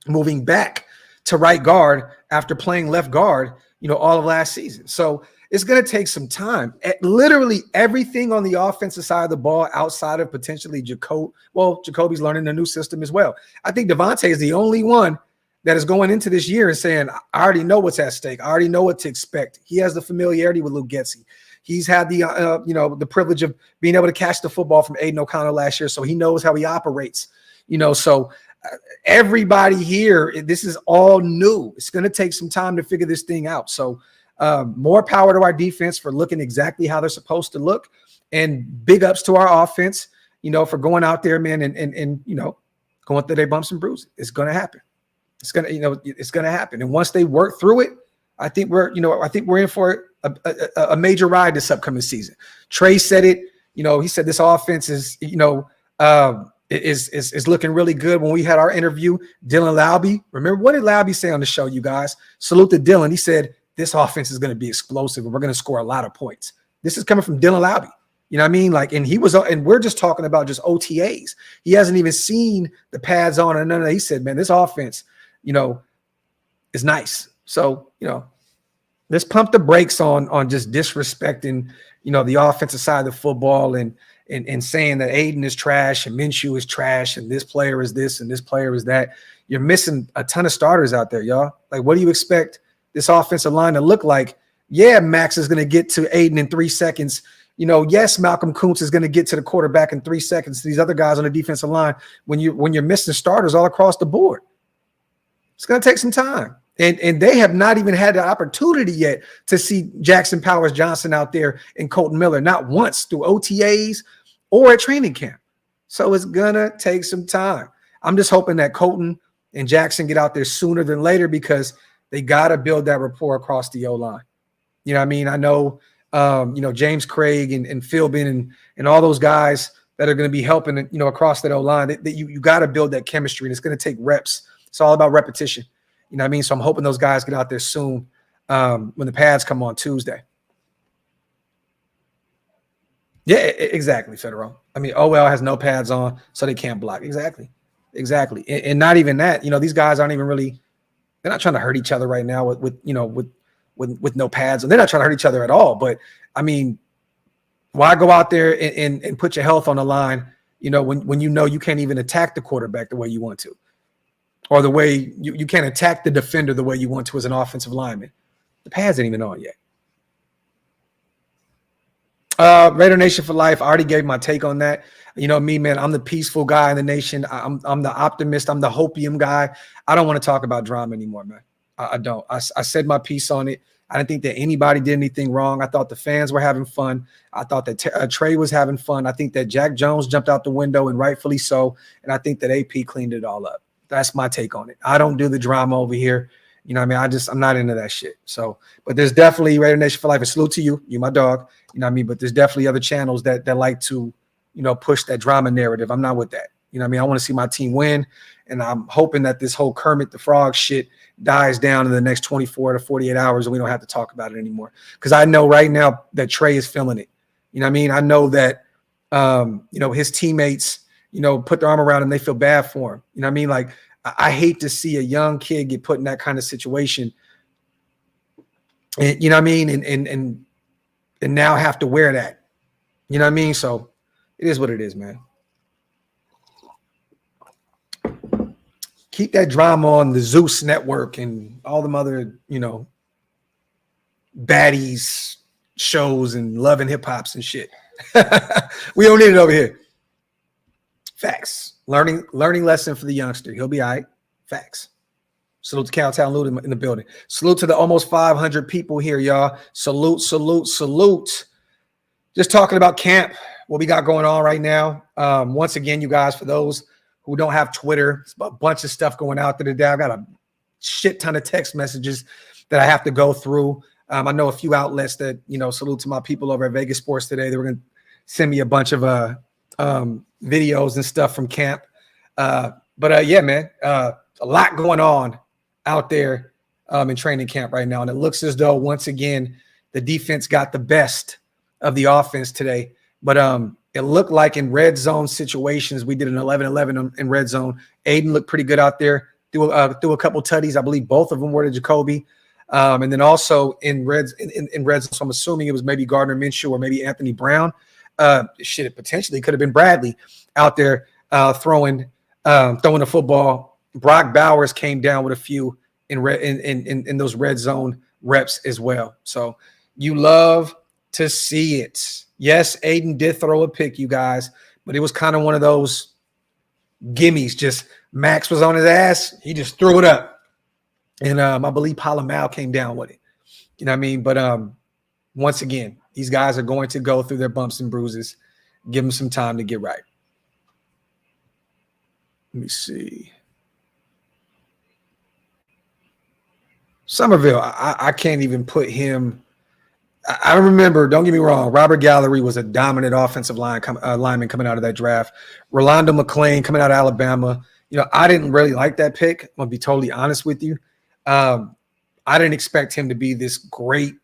moving back to right guard after playing left guard, you know, all of last season. So it's going to take some time. Literally everything on the offensive side of the ball outside of potentially Jakobi. Well, Jacoby's learning a new system as well. I think Devontae is the only one that is going into this year and saying, I already know what's at stake. I already know what to expect. He has the familiarity with Luke Getsy. He's had the, you know, the privilege of being able to catch the football from Aiden O'Connell last year, so he knows how he operates. You know, so everybody here, this is all new. It's going to take some time to figure this thing out. So more power to our defense for looking exactly how they're supposed to look, and big ups to our offense, you know, for going out there, man, and you know, going through their bumps and bruises. It's going to happen. It's going to, you know, it's going to happen. And once they work through it, I think we're in for a major ride this upcoming season. Trey said it, you know, he said this offense is, you know, is looking really good. When we had our interview, Dylan Laube, remember, what did Laube say on the show, you guys? Salute to Dylan. He said, this offense is going to be explosive and we're going to score a lot of points. This is coming from Dylan Laube. You know what I mean? Like, and we're just talking about just OTAs. He hasn't even seen the pads on and none of that. He said, man, this offense, you know, is nice. So, you know, let's pump the brakes on just disrespecting, you know, the offensive side of the football and saying that Aiden is trash and Minshew is trash and this player is this and this player is that. You're missing a ton of starters out there, y'all. Like, what do you expect this offensive line to look like? Yeah, Max is going to get to Aiden in 3 seconds. You know, yes, Malcolm Kuntz is going to get to the quarterback in 3 seconds. These other guys on the defensive line, when you're missing starters all across the board, it's going to take some time. And they have not even had the opportunity yet to see Jackson Powers Johnson out there and Colton Miller, not once through OTAs or at training camp. So it's going to take some time. I'm just hoping that Colton and Jackson get out there sooner than later, because they got to build that rapport across the O-line. You know what I mean? I know, you know, James Craig and Philbin and all those guys that are going to be helping, you know, across that O-line, that you got to build that chemistry, and it's going to take reps. It's all about repetition. You know what I mean? So I'm hoping those guys get out there soon when the pads come on Tuesday. Yeah, exactly, Federal. I mean, OL has no pads on, so they can't block. Exactly. And not even that. You know, these guys aren't even really – they're not trying to hurt each other right now with no pads. And they're not trying to hurt each other at all. But, I mean, why go out there and put your health on the line, You know, when you know you can't even attack the quarterback the way you want to, or the way you can't attack the defender the way you want to as an offensive lineman. The pads ain't even on yet. Raider Nation for life. I already gave my take on that. You know me, man. I'm the peaceful guy in the nation. I'm the optimist. I'm the hopium guy. I don't want to talk about drama anymore, man. I don't. I said my piece on it. I didn't think that anybody did anything wrong. I thought the fans were having fun. I thought that Trey was having fun. I think that Jack Jones jumped out the window, and rightfully so. And I think that AP cleaned it all up. That's my take on it. I don't do the drama over here. You know what I mean? I'm not into that shit. So, but there's definitely Raider Nation for life. A salute to you. You my dog. You know what I mean? But there's definitely other channels that like to, you know, push that drama narrative. I'm not with that. You know what I mean? I want to see my team win. And I'm hoping that this whole Kermit the Frog shit dies down in the next 24 to 48 hours and we don't have to talk about it anymore. Because I know right now that Trey is feeling it. You know what I mean? I know that, you know, his teammates, you know, put their arm around him. They feel bad for him. You know what I mean? Like, I hate to see a young kid get put in that kind of situation. And, you know what I mean? And now have to wear that. You know what I mean? So it is what it is, man. Keep that drama on the Zeus Network and all them other, you know, baddies shows and Love and Hip Hops and shit. We don't need it over here. Facts. Learning lesson for the youngster. He'll be all right. Facts. Salute to Cowtown Loot in the building. Salute to the almost 500 people here, y'all. Salute, salute, salute. Just talking about camp, what we got going on right now. Once again, you guys, for those who don't have Twitter, it's a bunch of stuff going out there today. I've got a shit ton of text messages that I have to go through. I know a few outlets that, you know, salute to my people over at Vegas Sports today. They were going to send me a bunch of videos and stuff from camp. Yeah, man, a lot going on out there in training camp right now. And it looks as though, once again, the defense got the best of the offense today. But it looked like in red zone situations, we did an 11-11 in red zone. Aiden looked pretty good out there. Threw a couple tutties. I believe both of them were to Jakobi. And then also in red zone, so I'm assuming it was maybe Gardner Minshew or maybe Anthony Brown. It potentially could have been Bradley out there throwing the football. Brock Bowers came down with a few in those red zone reps as well. So you love to see it. Yes, Aiden did throw a pick, you guys, but it was kind of one of those gimmies. Just Max was on his ass. He just threw it up. And I believe Palomal came down with it. You know what I mean? But once again, these guys are going to go through their bumps and bruises. Give them some time to get right. Let me see. Somerville, I can't even put him. I remember, don't get me wrong, Robert Gallery was a dominant offensive lineman coming out of that draft. Rolando McClain coming out of Alabama. You know, I didn't really like that pick. I'm going to be totally honest with you. I didn't expect him to be this great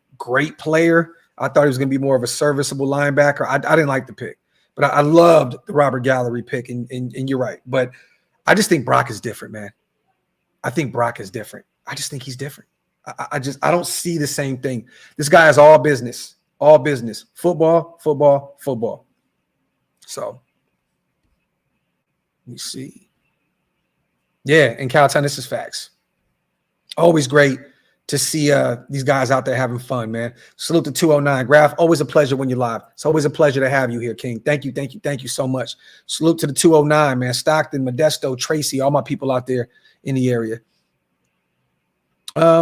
player. I thought he was going to be more of a serviceable linebacker. I didn't like the pick. But I loved the Robert Gallery pick, and you're right. But I just think Brock is different, man. I think Brock is different. I just think he's different. I don't see the same thing. This guy is all business, football. So let me see. Yeah, in Cowtown, this is facts. Always great to see these guys out there having fun, man. Salute to 209. Graphk, always a pleasure when you're live. It's always a pleasure to have you here, King. Thank you so much. Salute to the 209, man. Stockton, Modesto, Tracy, all my people out there in the area.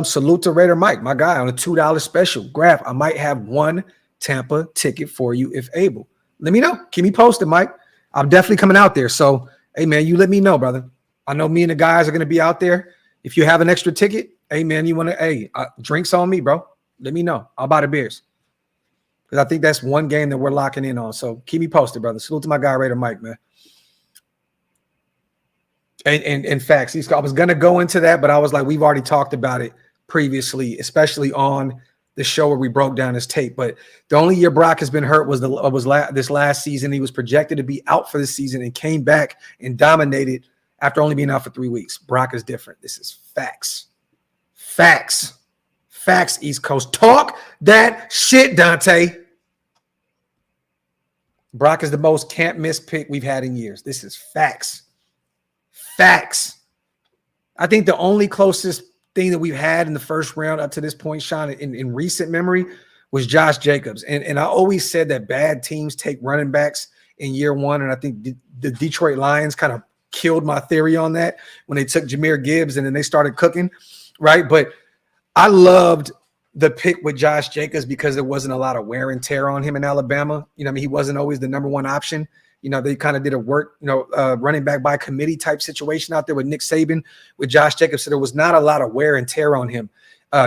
Salute to Raider Mike, my guy, on a $2 special. Graphk, I might have one Tampa ticket for you if able. Let me know. Keep me posted, Mike. I'm definitely coming out there. So, hey, man, you let me know, brother. I know me and the guys are going to be out there. If you have an extra ticket, hey, man, you want to, drinks on me, bro. Let me know. I'll buy the beers. Because I think that's one game that we're locking in on. So keep me posted, brother. Salute to my guy, Raider Mike, man. And in fact, I was going to go into that, but I was like, we've already talked about it previously, especially on the show where we broke down his tape. But the only year Brock has been hurt was this last season. He was projected to be out for the season and came back and dominated after only being out for 3 weeks. Brock is different. This is facts. Facts, East Coast. Talk that shit, Dante. Brock is the most can't miss pick we've had in years. This is facts. Facts. I think the only closest thing that we've had in the first round up to this point, Sean, in recent memory was Josh Jacobs. And I always said that bad teams take running backs in year one. And I think the Detroit Lions kind of killed my theory on that when they took Jahmyr Gibbs and then they started cooking, right? But I loved the pick with Josh Jacobs because there wasn't a lot of wear and tear on him in Alabama. You know, I mean, he wasn't always the number one option. You know, they kind of did a work, running back by committee type situation out there with Nick Saban, with Josh Jacobs. So there was not a lot of wear and tear on him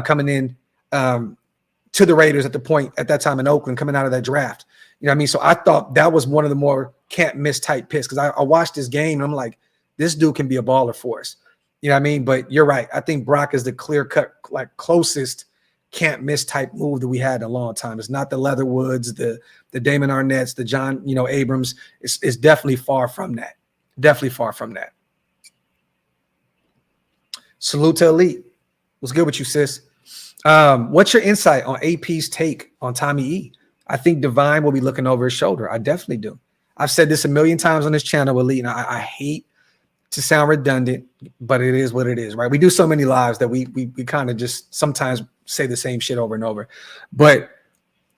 coming in to the Raiders at that time in Oakland, coming out of that draft. You know what I mean? So I thought that was one of the more can't miss type picks because I watched this game and I'm like, this dude can be a baller for us. You know what I mean? But you're right. I think Brock is the clear cut, like closest can't miss type move that we had in a long time. It's not the Leatherwoods, the Damon Arnett's, the John, Abrams. It's definitely far from that. Definitely far from that. Salute to Elite. What's good with you, sis? What's your insight on AP's take on Tommy E? I think Divine will be looking over his shoulder. I definitely do. I've said this a million times on this channel, Elite, and I hate to sound redundant, but it is what it is, right? We do so many lives that we kind of just sometimes say the same shit over and over. But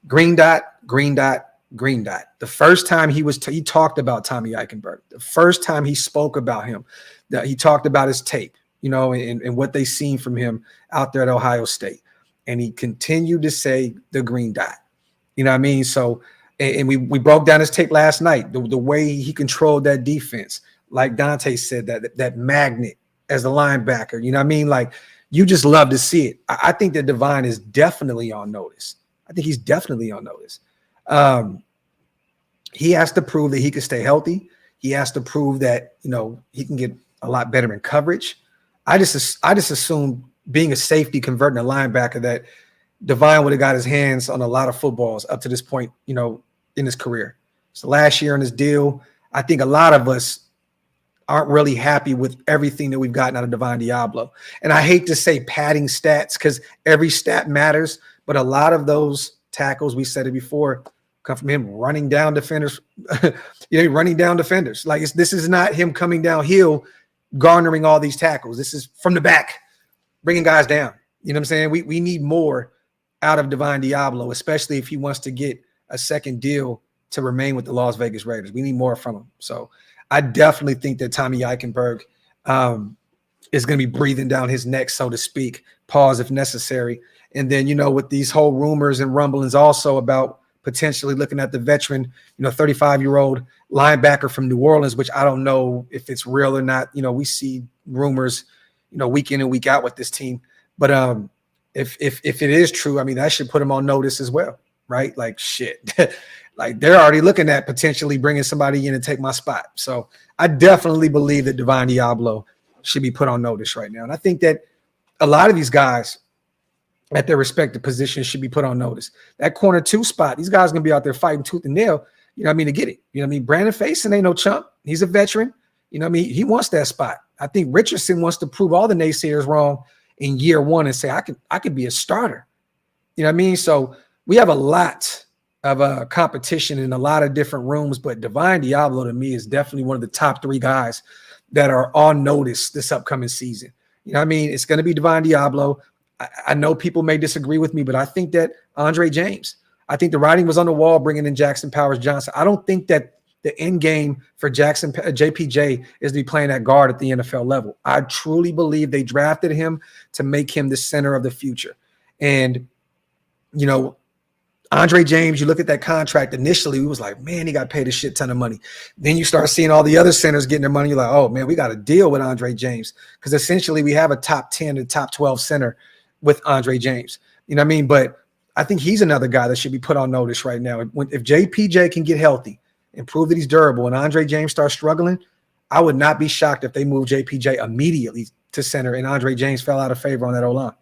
green dot, green dot, green dot. The first time he talked about Tommy Eichenberg, the first time he spoke about him, that he talked about his tape, and what they seen from him out there at Ohio State. And he continued to say the green dot. You know what I mean? So, and we broke down his tape last night, the way he controlled that defense. Like Dante said, that magnet as the linebacker, you know what I mean? Like, you just love to see it. I think that Divine is definitely on notice. I think he's definitely on notice. He has to prove that he can stay healthy. He has to prove that, he can get a lot better in coverage. I just assumed being a safety converting a linebacker that Divine would have got his hands on a lot of footballs up to this point, in his career. So last year in his deal, I think a lot of us aren't really happy with everything that we've gotten out of Divine Diablo. And I hate to say padding stats because every stat matters, but a lot of those tackles, we said it before, come from him running down defenders, running down defenders. Like this is not him coming downhill, garnering all these tackles. This is from the back, bringing guys down. You know what I'm saying? We need more out of Divine Diablo, especially if he wants to get a second deal to remain with the Las Vegas Raiders. We need more from him. So I definitely think that Tommy Eichenberg is going to be breathing down his neck, so to speak, pause if necessary. And then, with these whole rumors and rumblings also about potentially looking at the veteran, 35-year-old linebacker from New Orleans, which I don't know if it's real or not. We see rumors, week in and week out with this team. But if it is true, I mean, that should put him on notice as well, right? Like, shit. Like, they're already looking at potentially bringing somebody in and take my spot. So I definitely believe that Divine Diablo should be put on notice right now. And I think that a lot of these guys at their respective positions should be put on notice. That corner 2 spot, these guys are going to be out there fighting tooth and nail, to get it. Brandon Faison ain't no chump. He's a veteran. He wants that spot. I think Richardson wants to prove all the naysayers wrong in year one and say, I could be a starter. So we have a lot of competition in a lot of different rooms, but Divine Diablo to me is definitely one of the top 3 guys that are on notice this upcoming season. It's going to be Divine Diablo. I know people may disagree with me, but I think that Andre James, I think the writing was on the wall bringing in Jackson Powers Johnson. I don't think that the end game for JPJ is to be playing at guard at the NFL level. I truly believe they drafted him to make him the center of the future. And, Andre James, you look at that contract initially, we was like, man, he got paid a shit ton of money. Then you start seeing all the other centers getting their money. You're like, oh, man, we got to deal with Andre James because essentially we have a top 10 and top 12 center with Andre James. But I think he's another guy that should be put on notice right now. If JPJ can get healthy and prove that he's durable and Andre James starts struggling, I would not be shocked if they move JPJ immediately to center and Andre James fell out of favor on that O-line.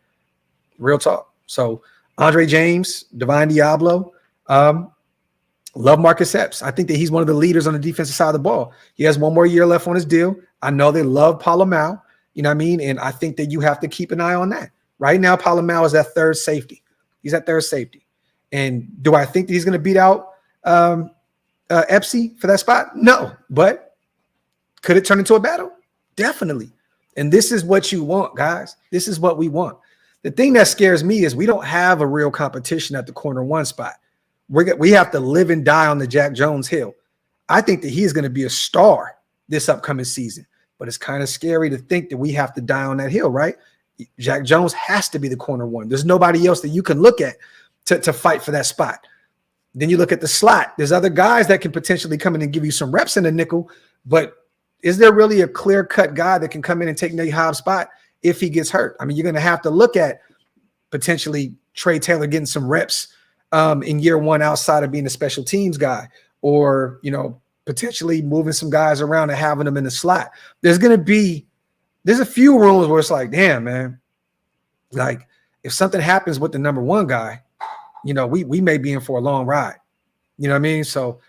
Real talk. So Andre James, Divine Diablo, love Marcus Epps. I think that he's one of the leaders on the defensive side of the ball. He has one more year left on his deal. I know they love Palomau, and I think that you have to keep an eye on that. Right now, Palomau is at third safety. He's at third safety. And do I think that he's going to beat out Epsy for that spot? No, but could it turn into a battle? Definitely. And this is what you want, guys. This is what we want. The thing that scares me is we don't have a real competition at the corner one spot. We have to live and die on the Jack Jones hill. I think that he's going to be a star this upcoming season, but it's kind of scary to think that we have to die on that hill, right? Jack Jones has to be the corner one. There's nobody else that you can look at to fight for that spot. Then you look at the slot. There's other guys that can potentially come in and give you some reps in the nickel, but is there really a clear-cut guy that can come in and take Nate Hobbs' spot if he gets hurt? I mean, you're going to have to look at potentially Trey Taylor getting some reps in year one outside of being a special teams guy, or, potentially moving some guys around and having them in the slot. There's a few rooms where it's like, damn, man, like if something happens with the number one guy, we may be in for a long ride. You know what I mean? So,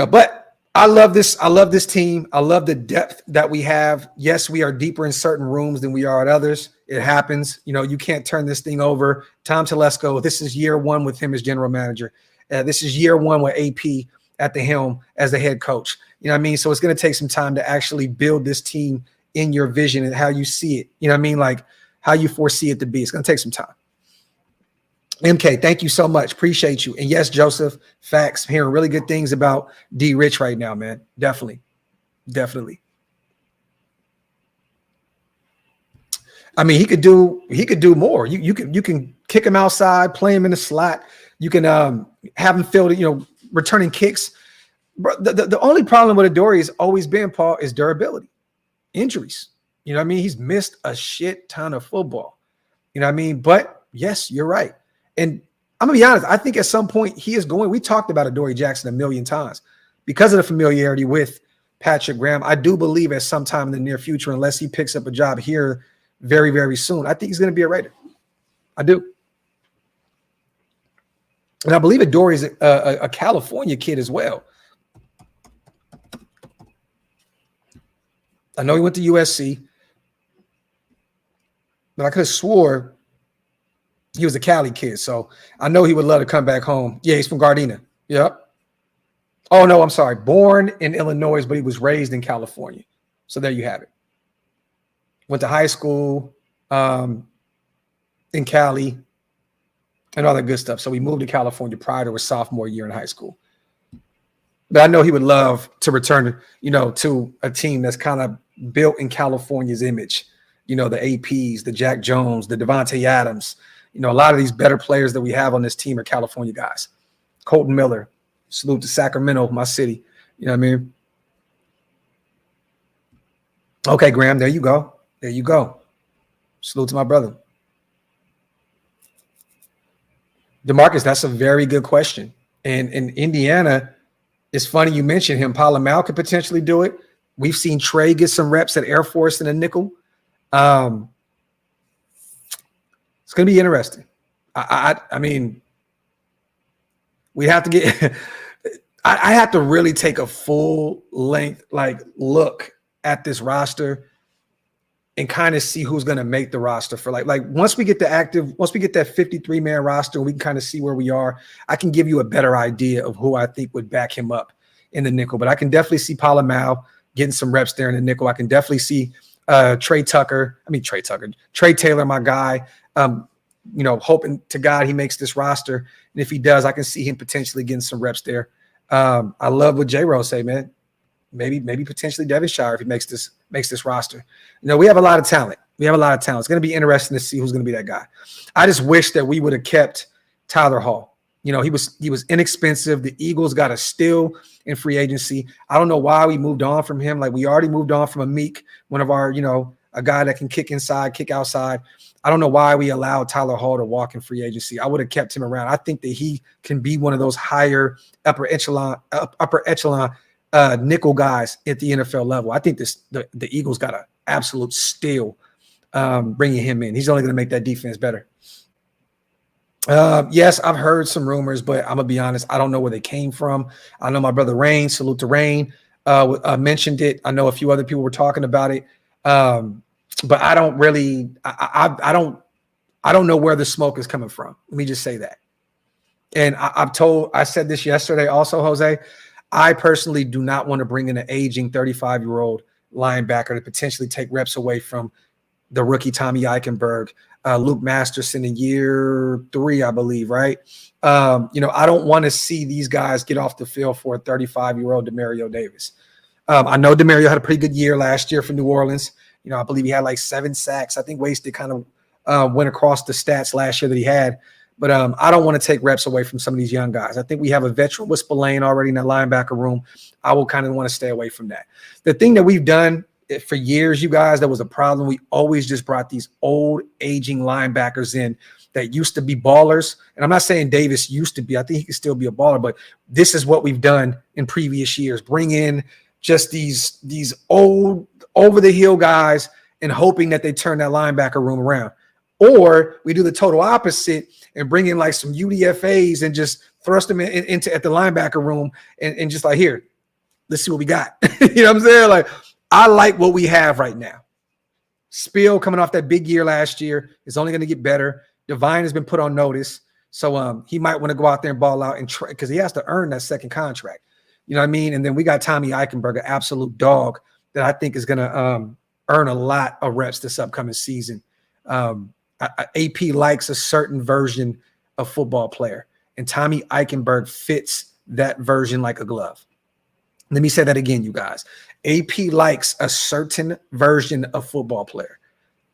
but I love this. I love this team. I love the depth that we have. Yes, we are deeper in certain rooms than we are at others. It happens. You can't turn this thing over. Tom Telesco, this is year one with him as general manager. This is year one with AP at the helm as the head coach. You know what I mean? So it's going to take some time to actually build this team in your vision and how you see it. You know what I mean? Like how you foresee it to be. It's going to take some time. MK, thank you so much. Appreciate you. And yes, Joseph, facts. Hearing really good things about D Rich right now, man. Definitely. I mean, he could do more. You can kick him outside, play him in the slot. You can have him field, returning kicks. The only problem with Adoree has always been, Paul, is durability, injuries. You know what I mean? He's missed a shit ton of football. You know what I mean? But yes, you're right. And I'm gonna be honest, I think at some point he is going. We talked about Adoree Jackson a million times because of the familiarity with Patrick Graham. I do believe at some time in the near future, unless he picks up a job here very, very soon, I think he's going to be a Raider. I do. And I believe Adoree is a California kid as well. I know he went to USC, but I could have swore he was a Cali kid, so I know he would love to come back home. Yeah, he's from Gardena. Yep. Oh, no, I'm sorry. Born in Illinois, but he was raised in California. So there you have it. Went to high school in Cali and all that good stuff. So we moved to California prior to his sophomore year in high school. But I know he would love to return, to a team that's kind of built in California's image. The APs, the Jack Jones, the Devontae Adams. A lot of these better players that we have on this team are California guys. Colton Miller, salute to Sacramento, my city. You know what I mean? Okay, Graham, there you go. There you go. Salute to my brother. DeMarcus, that's a very good question. And in Indiana, it's funny you mentioned him. Palomal could potentially do it. We've seen Trey get some reps at Air Force in a nickel. It's going to be interesting. I mean, we have to get – I have to really take a full length look at this roster and kind of see who's going to make the roster for like once we get that 53-man roster, we can kind of see where we are. I can give you a better idea of who I think would back him up in the nickel. But I can definitely see Palomal getting some reps there in the nickel. I can definitely see Trey Taylor, my guy. Hoping to God he makes this roster. And if he does, I can see him potentially getting some reps there. I love what J-Rose say, man. Maybe potentially Devonshire if he makes this roster. We have a lot of talent. It's going to be interesting to see who's going to be that guy. I just wish that we would have kept Tyler Hall. He was inexpensive. The Eagles got a steal in free agency. I don't know why we moved on from him. Like we already moved on from Amik, one of our, a guy that can kick inside, kick outside. I don't know why we allowed Tyler Hall to walk in free agency. I would have kept him around. I think that he can be one of those higher upper echelon nickel guys at the NFL level. I think the Eagles got an absolute steal bringing him in. He's only going to make that defense better. Yes, I've heard some rumors, but I'm going to be honest. I don't know where they came from. I know my brother Rain, salute to Rain, mentioned it. I know a few other people were talking about it. But I don't really, I don't know where the smoke is coming from. Let me just say that. And I said this yesterday also, Jose, I personally do not want to bring in an aging 35-year-old linebacker to potentially take reps away from the rookie Tommy Eichenberg, Luke Masterson in year 3, I believe, right? I don't want to see these guys get off the field for a 35-year-old Demario Davis. I know Demario had a pretty good year last year for New Orleans. I believe he had like 7 sacks. I think Wasted kind of went across the stats last year that he had. But I don't want to take reps away from some of these young guys. I think we have a veteran with Spillane already in that linebacker room. I will kind of want to stay away from that. The thing that we've done for years, you guys, that was a problem. We always just brought these old, aging linebackers in that used to be ballers. And I'm not saying Davis used to be. I think he could still be a baller. But this is what we've done in previous years. Bring in just these old, over-the-hill guys and hoping that they turn that linebacker room around. Or we do the total opposite and bring in like some UDFAs and just thrust them into at the linebacker room and just like, here, let's see what we got. You know what I'm saying? Like, I like what we have right now. Spiel coming off that big year last year is only going to get better. Divine has been put on notice. So he might want to go out there and ball out and try because he has to earn that second contract. You know what I mean? And then we got Tommy Eichenberg, an absolute dog that I think is going to earn a lot of reps this upcoming season. AP likes a certain version of football player, and Tommy Eichenberg fits that version like a glove. Let me say that again, you guys. AP likes a certain version of football player,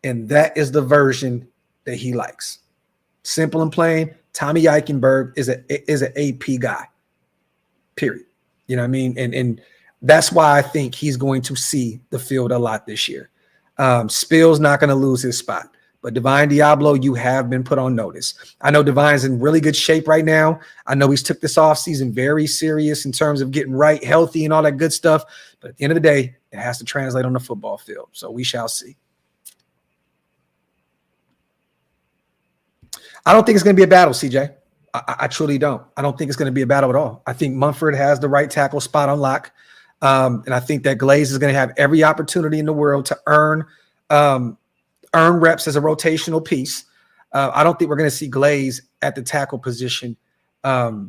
and that is the version that he likes. Simple and plain, Tommy Eichenberg is an AP guy, period. You know what I mean? And that's why I think he's going to see the field a lot this year. Spill's not going to lose his spot. But Divine Diablo, you have been put on notice. I know Divine's in really good shape right now. I know he's took this offseason very serious in terms of getting right, healthy, and all that good stuff. But at the end of the day, it has to translate on the football field. So we shall see. I don't think it's going to be a battle, CJ. I truly don't. I don't think it's going to be a battle at all. I think Mumford has the right tackle spot on lock. And I think that Glaze is going to have every opportunity in the world to earn reps as a rotational piece. I don't think we're going to see Glaze at the tackle position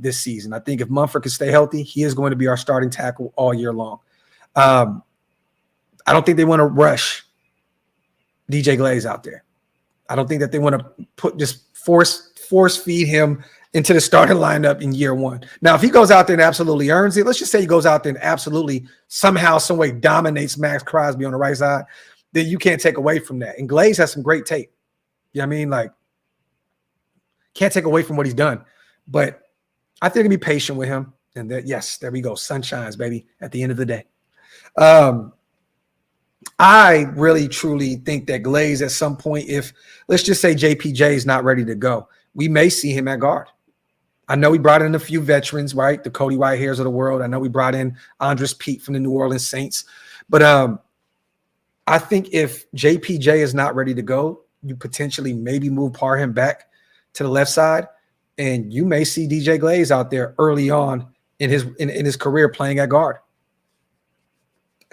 this season. I think if Mumford can stay healthy, he is going to be our starting tackle all year long. I don't think they want to rush DJ Glaze out there. I don't think that they want to just force feed him into the starting lineup in year 1. Now, if he goes out there and absolutely earns it, let's just say he goes out there and absolutely somehow, some way dominates Max Crosby on the right side, then you can't take away from that. And Glaze has some great tape. You know what I mean? Like, can't take away from what he's done. But I think I'll be patient with him. And that, yes, there we go. Sun shines, baby, at the end of the day. I really, truly think that Glaze at some point, if let's just say JPJ is not ready to go, we may see him at guard. I know we brought in a few veterans, right? The Cody Whitehairs of the world. I know we brought in Andres Pete from the New Orleans Saints. But I think if JPJ is not ready to go, you potentially maybe move Parham back to the left side, and you may see DJ Glaze out there early on in his career playing at guard.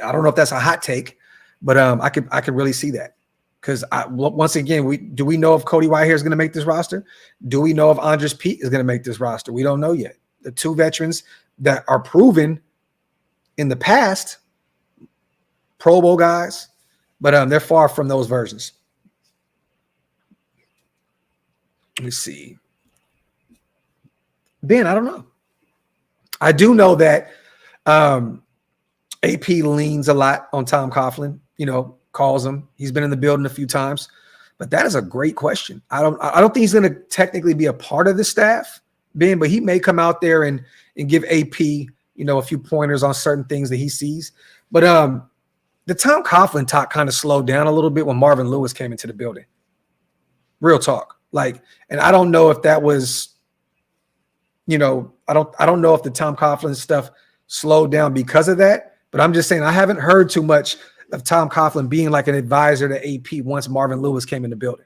I don't know if that's a hot take, but I could really see that. Because once again, do we know if Cody Whitehair is going to make this roster? Do we know if Andres Pete is going to make this roster? We don't know yet. The two veterans that are proven in the past, Pro Bowl guys, but they're far from those versions. Let me see. Ben, I don't know. I do know that AP leans a lot on Tom Coughlin, calls him. He's been in the building a few times, but that is a great question. I don't think he's going to technically be a part of the staff, Ben, but he may come out there and give AP, a few pointers on certain things that he sees. But the Tom Coughlin talk kind of slowed down a little bit when Marvin Lewis came into the building. Real talk. And I don't know if that was, I don't know if the Tom Coughlin stuff slowed down because of that, but I'm just saying I haven't heard too much of Tom Coughlin being like an advisor to AP once Marvin Lewis came in the building.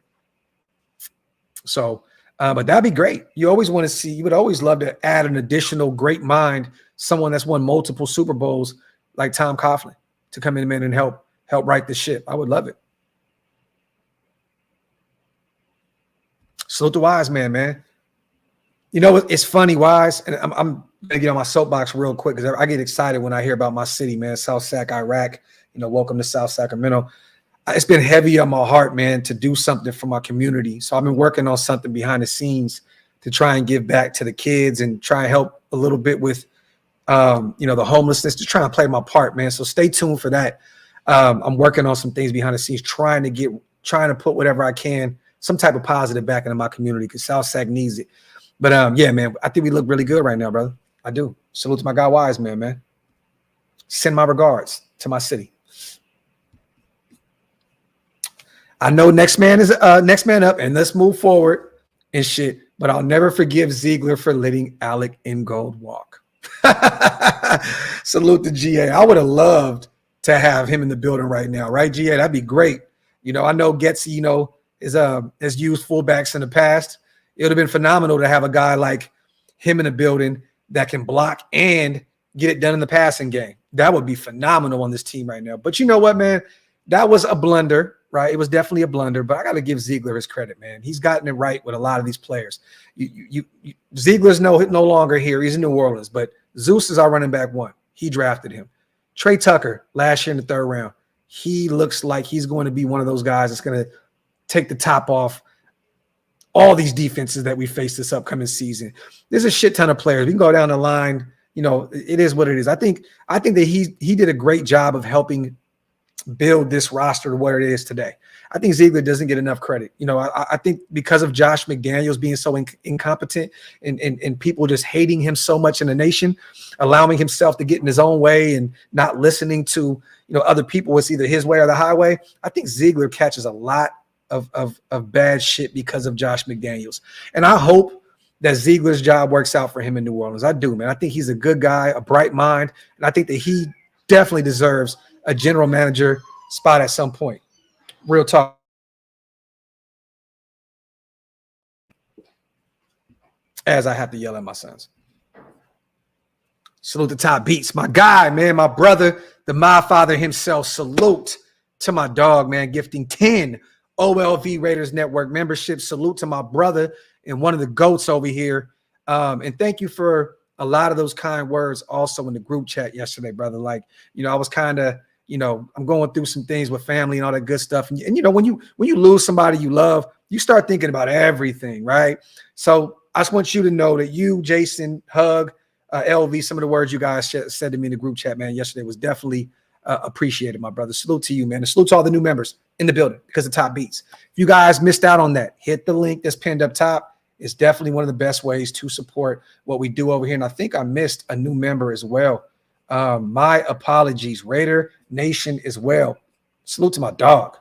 So, but that'd be great. You would always love to add an additional great mind, someone that's won multiple Super Bowls like Tom Coughlin to come in and help right the ship. I would love it. Salute the wise man. You know, it's funny, Wise, and I'm going to get on my soapbox real quick because I get excited when I hear about my city, man, South Sac, Iraq. Welcome to South Sacramento. It's been heavy on my heart, man, to do something for my community. So I've been working on something behind the scenes to try and give back to the kids and try and help a little bit with, the homelessness, to try and play my part, man. So stay tuned for that. I'm working on some things behind the scenes, trying to put whatever I can, some type of positive back into my community because South Sac needs it. But yeah, man, I think we look really good right now, brother. I do. Salute to my guy Wise, man. Send my regards to my city. I know next man up, and let's move forward and shit. But I'll never forgive Ziegler for letting Alec Ingold walk. Salute to GA. I would have loved to have him in the building right now, right, GA? That'd be great. I know Getsy, has used fullbacks in the past. It would have been phenomenal to have a guy like him in the building that can block and get it done in the passing game. That would be phenomenal on this team right now. But you know what, man? That was a blunder. Right, it was definitely a blunder, but I got to give Ziegler his credit, man. He's gotten it right with a lot of these players. Ziegler's no longer here; he's in New Orleans. But Zeus is our running back one. He drafted him. Trey Tucker last year in the 3rd round. He looks like he's going to be one of those guys that's going to take the top off all these defenses that we face this upcoming season. There's a shit ton of players. We can go down the line. It is what it is. I think that he did a great job of helping build this roster to what it is today. I think Ziegler doesn't get enough credit. I think because of Josh McDaniels being so incompetent and people just hating him so much in the nation, allowing himself to get in his own way and not listening to, other people, it's either his way or the highway. I think Ziegler catches a lot of bad shit because of Josh McDaniels. And I hope that Ziegler's job works out for him in New Orleans. I do, man. I think he's a good guy, a bright mind, and I think that he definitely deserves a general manager spot at some point. Real talk. As I have to yell at my sons. Salute to Top Beats. My guy, man, my brother, the my father himself. Salute to my dog, man, gifting 10 OLV Raiders Network memberships. Salute to my brother and one of the GOATs over here. And thank you for a lot of those kind words also in the group chat yesterday, brother. Like, I was kind of, I'm going through some things with family and all that good stuff. And when you lose somebody you love, you start thinking about everything, right? So I just want you to know that you, Jason, Hug, LV, some of the words you guys said to me in the group chat, man, yesterday was definitely appreciated, my brother. Salute to you, man. And salute to all the new members in the building because of Top Beats. If you guys missed out on that, hit the link that's pinned up top. It's definitely one of the best ways to support what we do over here. And I think I missed a new member as well. My apologies, Raider Nation as well. Salute to my dog.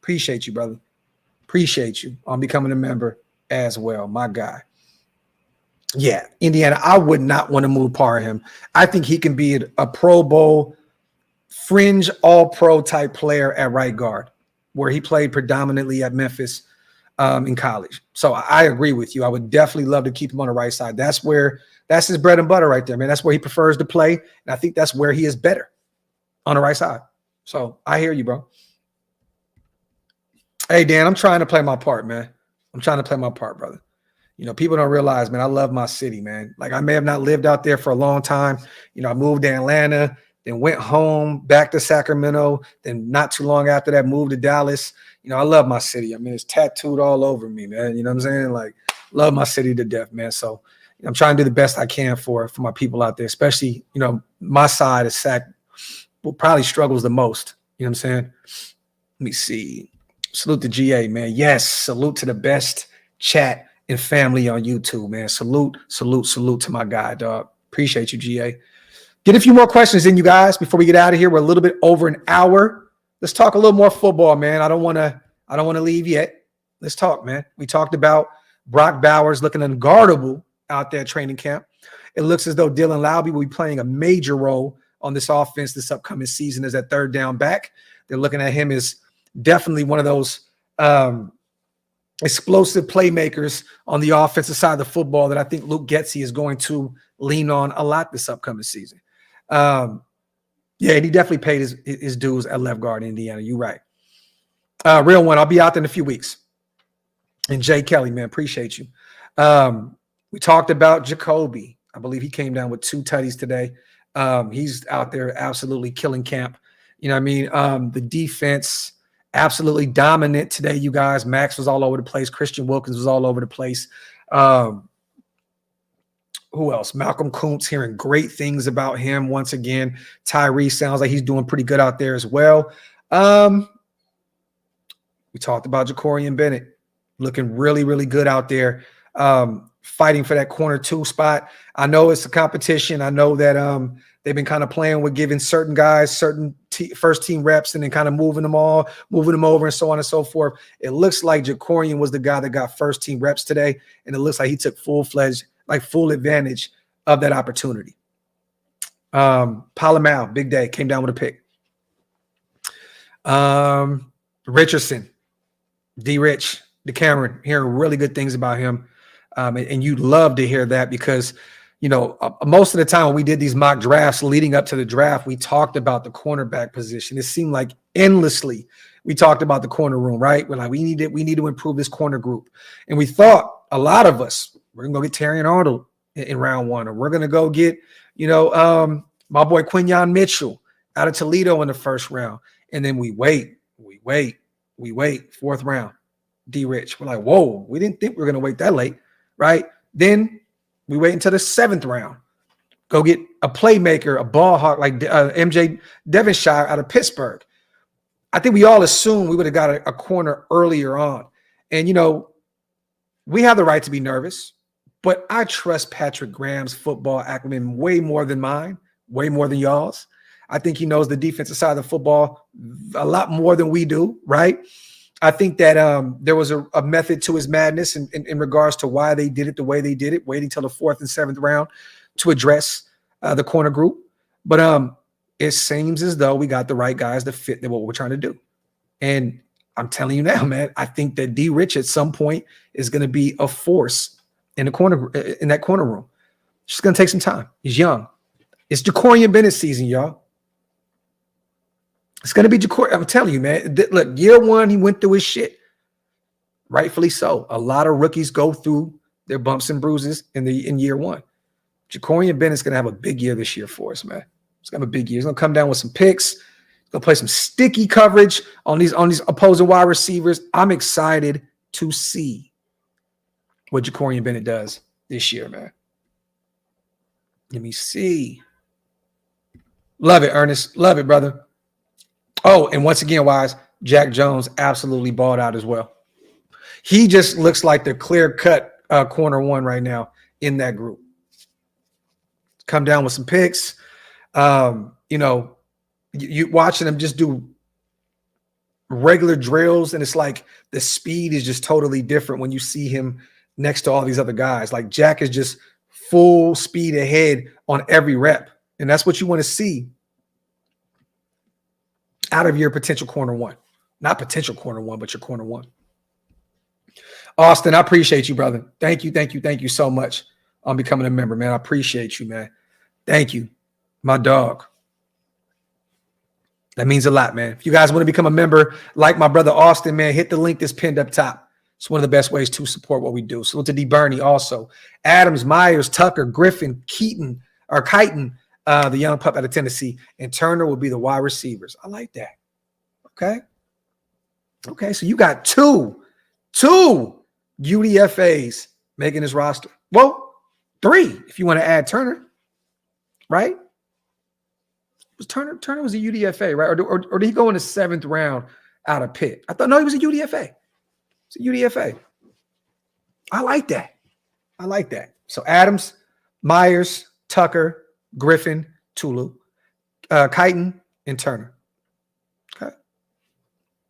Appreciate you, brother. Appreciate you on becoming a member as well, my guy. Yeah, Indiana, I would not want to move par him. I think he can be a Pro Bowl, fringe all-pro type player at right guard, where he played predominantly at Memphis in college. So I agree with you. I would definitely love to keep him on the right side. That's his bread and butter right there, man. That's where he prefers to play. And I think that's where he is better, on the right side. So I hear you, bro. Hey, Dan, I'm trying to play my part, man. I'm trying to play my part, brother. People don't realize, man, I love my city, man. Like, I may have not lived out there for a long time. I moved to Atlanta, then went home, back to Sacramento. Then not too long after that, moved to Dallas. I love my city. I mean, it's tattooed all over me, man. You know what I'm saying? Like, love my city to death, man. So I'm trying to do the best I can for my people out there, especially, my side of Sac probably struggles the most. You know what I'm saying? Let me see. Salute to GA, man. Yes, salute to the best chat and family on YouTube, man. Salute to my guy, dog. Appreciate you, GA. Get a few more questions in, you guys, before we get out of here. We're a little bit over an hour. Let's talk a little more football, man. I don't want to leave yet. Let's talk, man. We talked about Brock Bowers looking unguardable out there at training camp. It looks as though Dylan Lowby will be playing a major role on this offense this upcoming season as that third down back. They're looking at him as definitely one of those explosive playmakers on the offensive side of the football that I think Luke Getsy is going to lean on a lot this upcoming season. Yeah, and he definitely paid his dues at left guard in Indiana. You're right. Real one, I'll be out there in a few weeks. And Jay Kelly, man, appreciate you. We talked about Jakobi. I believe he came down with 2 tutties today. He's out there absolutely killing camp. You know what I mean? The defense absolutely dominant today, you guys. Max was all over the place. Christian Wilkins was all over the place. Who else? Malcolm Kuntz, hearing great things about him once again. Tyree sounds like he's doing pretty good out there as well. We talked about Jacorian Bennett looking really, really good out there, fighting for that corner 2 spot. I know it's a competition. I know that they've been kind of playing with giving certain guys certain first team reps and then kind of moving them over and so on and so forth. It looks like Jacorian was the guy that got first team reps today, and it looks like he took full advantage of that opportunity. Palomau, big day, came down with a pick. Richardson, D-Rich, DeCameron, hearing really good things about him. And you'd love to hear that because, you know, most of the time when we did these mock drafts leading up to the draft, we talked about the cornerback position. It seemed like endlessly we talked about the corner room, right? We're like, we need to improve this corner group. And we thought, a lot of us, we're going to go get Terry and Arnold in round 1, or we're going to go get, you know, my boy Quinyon Mitchell out of Toledo in the first round. And then we wait, 4th round, D-Rich. We're like, whoa, we didn't think we were going to wait that late, right? Then we wait until the 7th round. Go get a playmaker, a ball hawk like MJ Devonshire out of Pittsburgh. I think we all assumed we would have got a corner earlier on. And, you know, we have the right to be nervous, but I trust Patrick Graham's football acumen way more than mine, way more than y'all's. I think he knows the defensive side of the football a lot more than we do, right? I think that there was a method to his madness in regards to why they did it the way they did it, waiting till the 4th and 7th round to address the corner group. But it seems as though we got the right guys to fit what we're trying to do. And I'm telling you now, man, I think that D-Rich at some point is going to be a force in that corner room. It's just going to take some time. He's young. It's Jacorian Bennett season, y'all. It's going to be Jacorian. I'm telling you, man. Look, year 1, he went through his shit. Rightfully so. A lot of rookies go through their bumps and bruises in year 1. Jacorian Bennett's going to have a big year this year for us, man. He's going to have a big year. He's going to come down with some picks. He's going to play some sticky coverage on these opposing wide receivers. I'm excited to see what Jacorian Bennett does this year, man. Let me see. Love it, Ernest. Love it, brother. Oh, and once again, Wise, Jack Jones absolutely balled out as well. He just looks like the clear-cut corner 1 right now in that group. Come down with some picks. You know, you watching him just do regular drills, and it's like the speed is just totally different when you see him next to all these other guys. Like Jack is just full speed ahead on every rep, and that's what you want to see out of your potential corner 1. Not potential corner 1, but your corner 1. Austin, I appreciate you, brother. Thank you so much on becoming a member, man. I appreciate you, man. Thank you, my dog. That means a lot, man. If you guys want to become a member, like my brother Austin, man, hit the link that's pinned up top. It's one of the best ways to support what we do. Salute to D. Burney also. Adams, Myers, Tucker, Griffin, Keaton, the young pup out of Tennessee, and Turner will be the wide receivers. I like that. Okay, so you got two UDFAs making this roster. Well, 3 if you want to add Turner, right? Turner was a UDFA, right? Or did he go in the 7th round out of Pitt? I thought, no, he was a UDFA. It's a UDFA. I like that. So Adams, Myers, Tucker, Griffin, Tulu, Kighton, and Turner. Okay.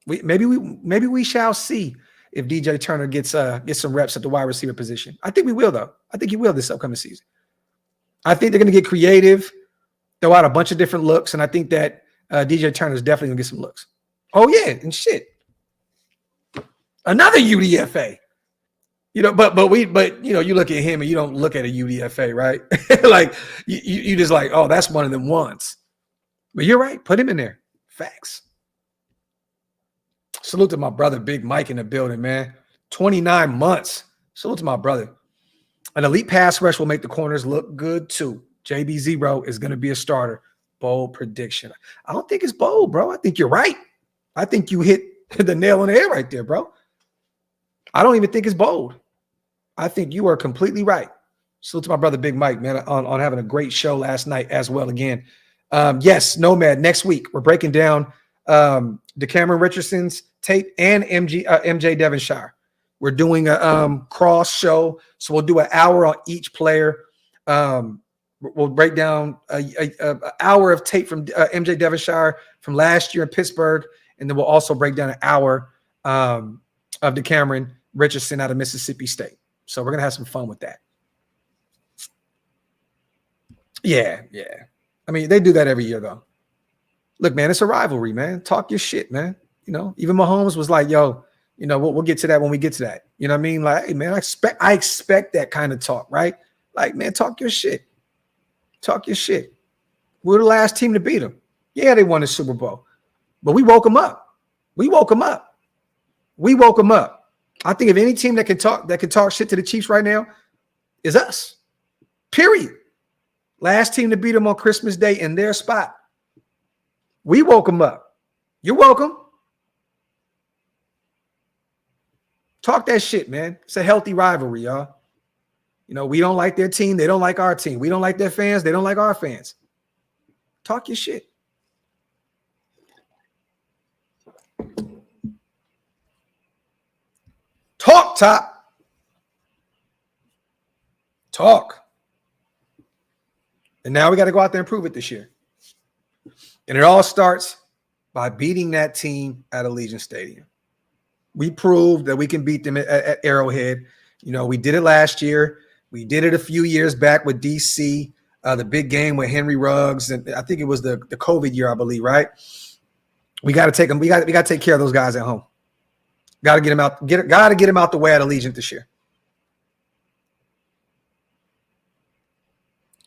Maybe we shall see if DJ Turner gets some reps at the wide receiver position. I think we will, though. I think he will this upcoming season. I think they're going to get creative, throw out a bunch of different looks, and I think that DJ Turner is definitely going to get some looks. Oh yeah, and shit, another UDFA. You know, but you know, you look at him and you don't look at a UDFA, right? Like you just like, oh, that's one of them ones. But you're right, put him in there. Facts. Salute to my brother, Big Mike in the building, man. 29 months. Salute to my brother. An elite pass rush will make the corners look good too. JB0 is going to be a starter. Bold prediction. I don't think it's bold, bro. I think you're right. I think you hit the nail on the head right there, bro. I don't even think it's bold. I think you are completely right. Salute to my brother Big Mike, man, on having a great show last night as well again. Yes, Nomad, next week we're breaking down DeCameron Richardson's tape and MJ Devonshire. We're doing a cross show, so we'll do an hour on each player. We'll break down an hour of tape from MJ Devonshire from last year in Pittsburgh, and then we'll also break down an hour of DeCameron Richardson out of Mississippi State. So we're going to have some fun with that. Yeah. I mean, they do that every year, though. Look, man, it's a rivalry, man. Talk your shit, man. You know, even Mahomes was like, yo, you know, we'll get to that when we get to that. You know what I mean? Like, hey, man, I expect that kind of talk, right? Like, man, talk your shit. Talk your shit. We're the last team to beat them. Yeah, they won the Super Bowl. But we woke them up. We woke them up. I think if any team that can talk shit to the Chiefs right now is us. Period. Last team to beat them on Christmas Day in their spot. We woke them up. You're welcome. Talk that shit, man. It's a healthy rivalry, y'all. You know, we don't like their team. They don't like our team. We don't like their fans. They don't like our fans. Talk your shit. Talk, Top. Talk. And now we got to go out there and prove it this year. And it all starts by beating that team at Allegiant Stadium. We proved that we can beat them at Arrowhead. You know, we did it last year. We did it a few years back with DC, the big game with Henry Ruggs, and I think it was the COVID year, I believe, right? We got to take them. We got to take care of those guys at home. Got to get them out. Got to get them out the way at Allegiant this year.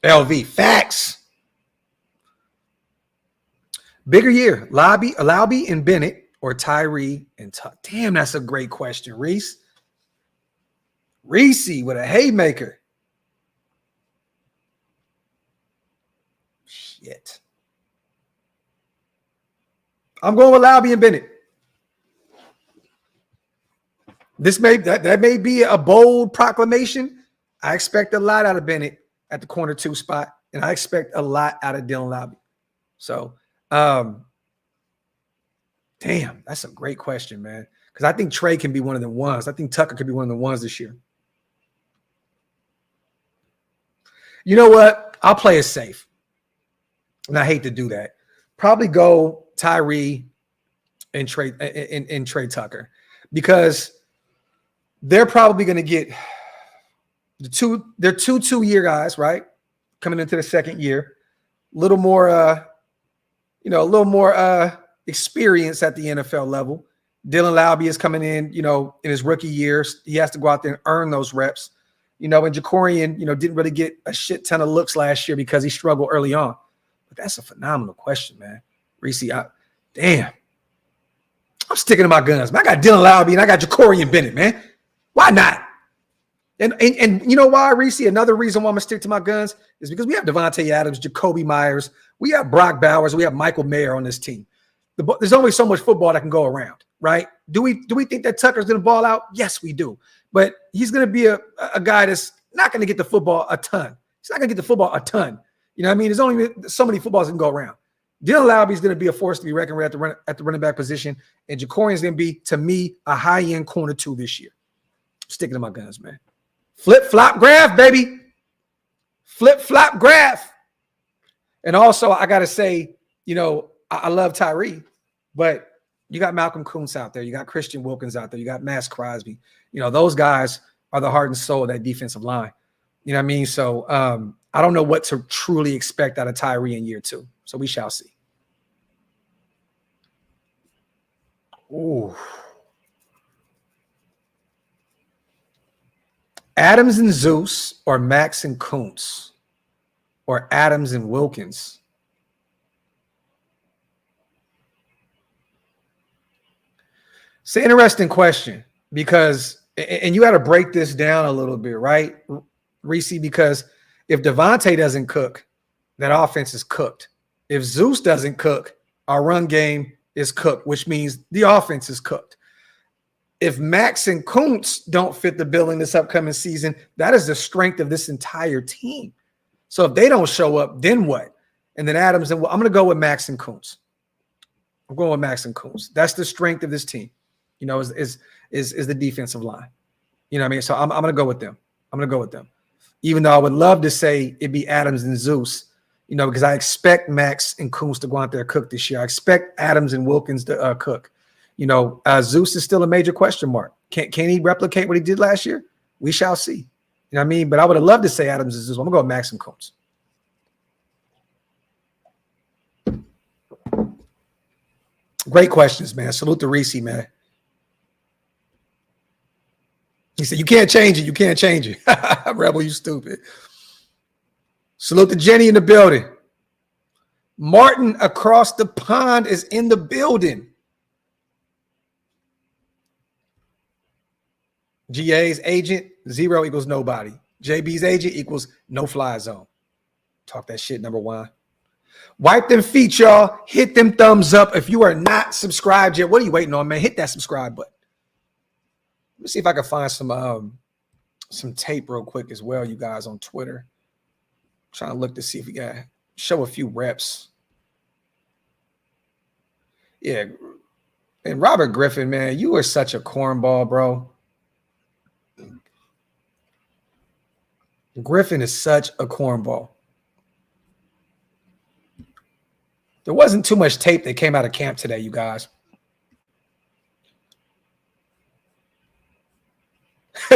LV facts. Bigger year, Laube and Bennett or Tyree and Tuck? Damn, that's a great question, Reese. Reese with a haymaker. Shit. I'm going with Laube and Bennett. That may be a bold proclamation. I expect a lot out of Bennett at the corner 2 spot, and I expect a lot out of Dylan Laube. So, damn, that's a great question, man. Because I think Trey can be one of the ones. I think Tucker could be one of the ones this year. You know what? I'll play it safe. And I hate to do that. Probably go Tyree and Trey Tucker. Because they're probably going to get they're two 2-year guys, right? Coming into the second year. A little more experience at the NFL level. Dylan Laube is coming in, in his rookie years. He has to go out there and earn those reps. And Jakorian, didn't really get a shit ton of looks last year because he struggled early on. But that's a phenomenal question, man. Reese, damn. I'm sticking to my guns, man. I got Dylan Laube and I got Jakorian Bennett, man. Why not? And you know why, Reese? Another reason why I'm going to stick to my guns is because we have Devontae Adams, Jakobi Meyers. We have Brock Bowers. We have Michael Mayer on this team. There's only so much football that can go around, right? Do we think that Tucker's going to ball out? Yes, we do. But he's going to be a guy that's not going to get the football a ton. He's not going to get the football a ton. You know what I mean? There's only so many footballs that can go around. Dylan Laube is going to be a force to be reckoned with at the running back position. And Jakorian is going to be, to me, a high-end corner 2 this year. Sticking to my guns, man. Flip-flop Graphk, baby. Flip-flop Graphk. And also, I got to say, I love Tyree, but you got Malcolm Kuntz out there. You got Christian Wilkins out there. You got Max Crosby. Those guys are the heart and soul of that defensive line. You know what I mean? So I don't know what to truly expect out of Tyree in year 2. So we shall see. Ooh. Adams and Zeus or Max and Kuntz or Adams and Wilkins? It's an interesting question because, and you got to break this down a little bit, right? Reese, because if Devontae doesn't cook, that offense is cooked. If Zeus doesn't cook, our run game is cooked, which means the offense is cooked. If Max and Kuntz don't fit the bill in this upcoming season, that is the strength of this entire team. So if they don't show up, then what? And then Adams, and I'm going to go with Max and Kuntz. I'm going with Max and Kuntz. That's the strength of this team, you know, is the defensive line. You know what I mean? So I'm going to go with them. I'm going to go with them. Even though I would love to say it'd be Adams and Zeus, you know, because I expect Max and Kuntz to go out there and cook this year. I expect Adams and Wilkins to cook. You know, Zeus is still a major question mark. Can he replicate what he did last year? We shall see. You know what I mean? But I would have loved to say Adams and Zeus. I'm going to go with Max and Kuntz. Great questions, man. Salute to Reese, man. He said, you can't change it. You can't change it. Rebel, you stupid. Salute to Jenny in the building. Martin across the pond is in the building. GA's agent, 0 equals nobody. JB's agent equals no fly zone. Talk that shit, number 1. Wipe them feet, y'all. Hit them thumbs up. If you are not subscribed yet, what are you waiting on, man? Hit that subscribe button. Let me see if I can find some tape real quick as well, you guys, on Twitter. Trying to look to see if we got show a few reps. Yeah. And Robert Griffin, man, you are such a cornball, bro. Griffin is such a cornball. There wasn't too much tape that came out of camp today, you guys.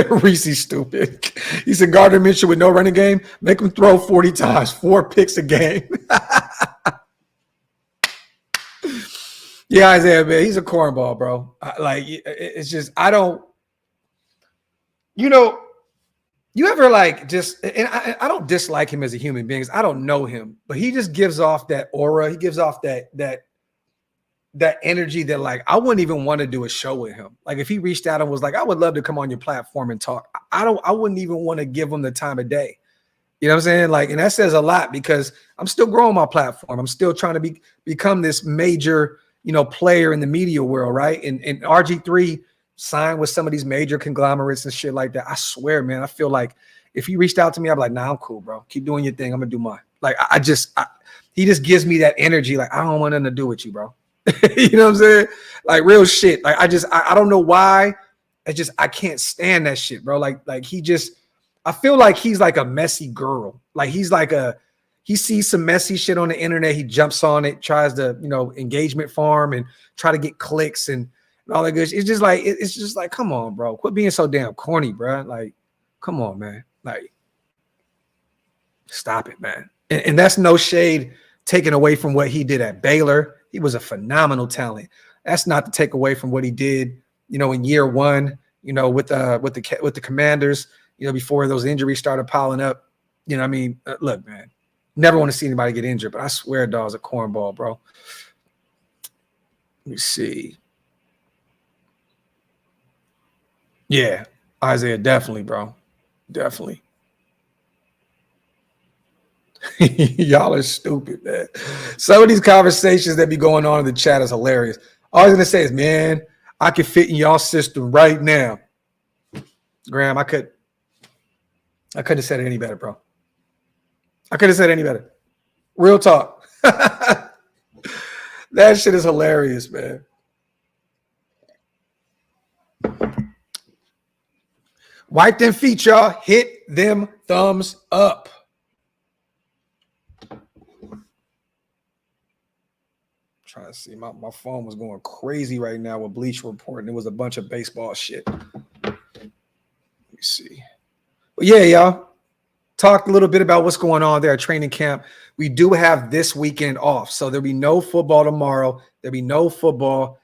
Reese's stupid. He said Gardner Mitchell with no running game, make him throw 40 times, 4 picks a game. Yeah, Isaiah, man, he's a cornball, bro. It's just, I don't, you know, you ever like just, and I don't dislike him as a human being. I don't know him, but he just gives off that aura. He gives off that energy that, like, I wouldn't even want to do a show with him. Like, if he reached out and was like, I would love to come on your platform and talk, I wouldn't even want to give him the time of day. You know what I'm saying? Like, and that says a lot because I'm still growing my platform. I'm still trying to become this major, you know, player in the media world, right? And RG3 signed with some of these major conglomerates and shit like that. I swear, man, I feel like if he reached out to me, I'd be like, nah, I'm cool, bro. Keep doing your thing. I'm gonna do mine. Like, he just gives me that energy. Like, I don't want nothing to do with you, bro. You know what I'm saying? Like, real shit. Like, I don't know why. I can't stand that shit, bro. Like I feel like he's like a messy girl. Like, he sees some messy shit on the internet. He jumps on it, tries to, you know, engagement farm and try to get clicks and all that good shit. It's just like, come on, bro. Quit being so damn corny, bro. Like, come on, man. Like, stop it, man. And that's no shade taken away from what he did at Baylor. He was a phenomenal talent. That's not to take away from what he did, you know, in year 1, you know, with the Commanders, you know, before those injuries started piling up. You know what I mean? Look, man, never want to see anybody get injured, but I swear dog's a cornball, bro. Let me see. Yeah, Isaiah, definitely, bro. Definitely. Y'all are stupid, man. Some of these conversations that be going on in the chat is hilarious. All I was going to say is, man, I could fit in y'all system right now. Graham, I couldn't have said it any better, bro. I couldn't have said it any better. Real talk. That shit is hilarious, man. Wipe them feet, y'all. Hit them thumbs up. Trying to see. My phone was going crazy right now with Bleacher Report, and it was a bunch of baseball shit. Let me see. But yeah, y'all. Talked a little bit about what's going on there at training camp. We do have this weekend off, so there'll be no football tomorrow. There'll be no football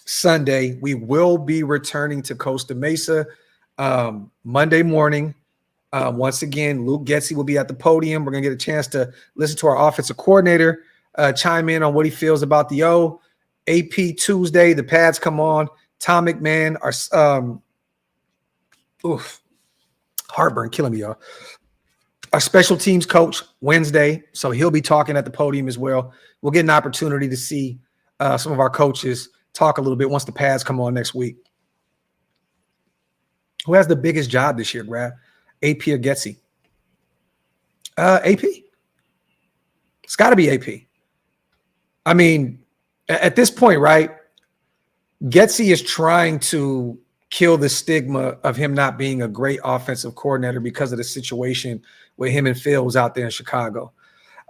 Sunday. We will be returning to Costa Mesa Monday morning. Once again, Luke Getsy will be at the podium. We're going to get a chance to listen to our offensive coordinator chime in on what he feels about the O. AP Tuesday, the pads come on. Tom McMahon, Heartburn killing me, y'all. Our special teams coach Wednesday, so he'll be talking at the podium as well. We'll get an opportunity to see some of our coaches talk a little bit once the pads come on next week. Who has the biggest job this year, Graphk? AP or Getsy? AP. It's got to be AP. I mean, at this point, right, Getsy is trying to kill the stigma of him not being a great offensive coordinator because of the situation with him and Phil was out there in Chicago.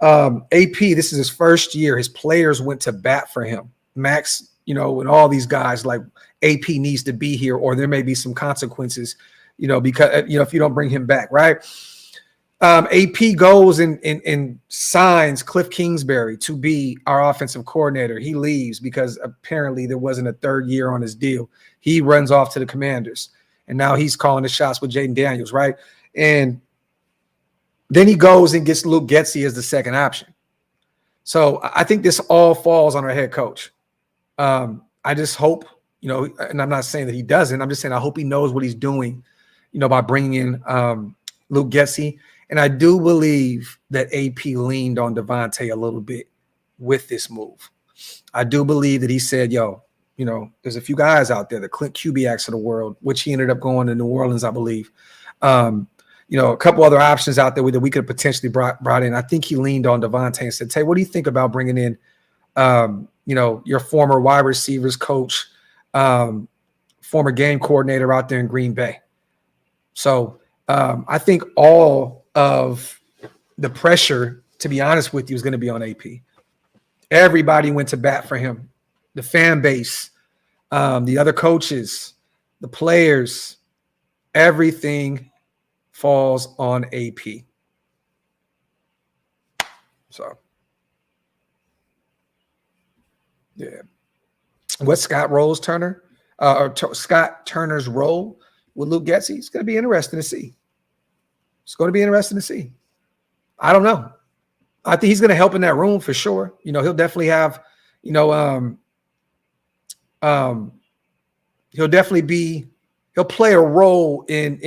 AP, this is his first year. His players went to bat for him. Max, and all these guys, like, AP needs to be here or there may be some consequences, because, if you don't bring him back, right? AP goes and signs Cliff Kingsbury to be our offensive coordinator. He leaves because apparently there wasn't a third year on his deal. He runs off to the Commanders, and now he's calling the shots with Jaden Daniels, right? And then he goes and gets Luke Getsy as the second option. So I think this all falls on our head coach. I just hope, and I'm not saying that he doesn't. I'm just saying I hope he knows what he's doing, by bringing in Luke Getsy. And I do believe that AP leaned on Devontae a little bit with this move. I do believe that he said, there's a few guys out there, the Clint Kubiaks of the world, which he ended up going to New Orleans, I believe. A couple other options out there that we could have potentially brought in. I think he leaned on Devontae and said, Tay, what do you think about bringing in, your former wide receivers coach, former game coordinator out there in Green Bay? So I think all of the pressure, to be honest with you, is going to be on AP. Everybody went to bat for him. The fan base, the other coaches, the players, everything falls on AP. So, yeah. What's Scott Turner's role with Luke Getsy? It's going to be interesting to see. It's going to be interesting to see. I don't know. I think he's going to help in that room for sure. He'll definitely have, he'll play a role in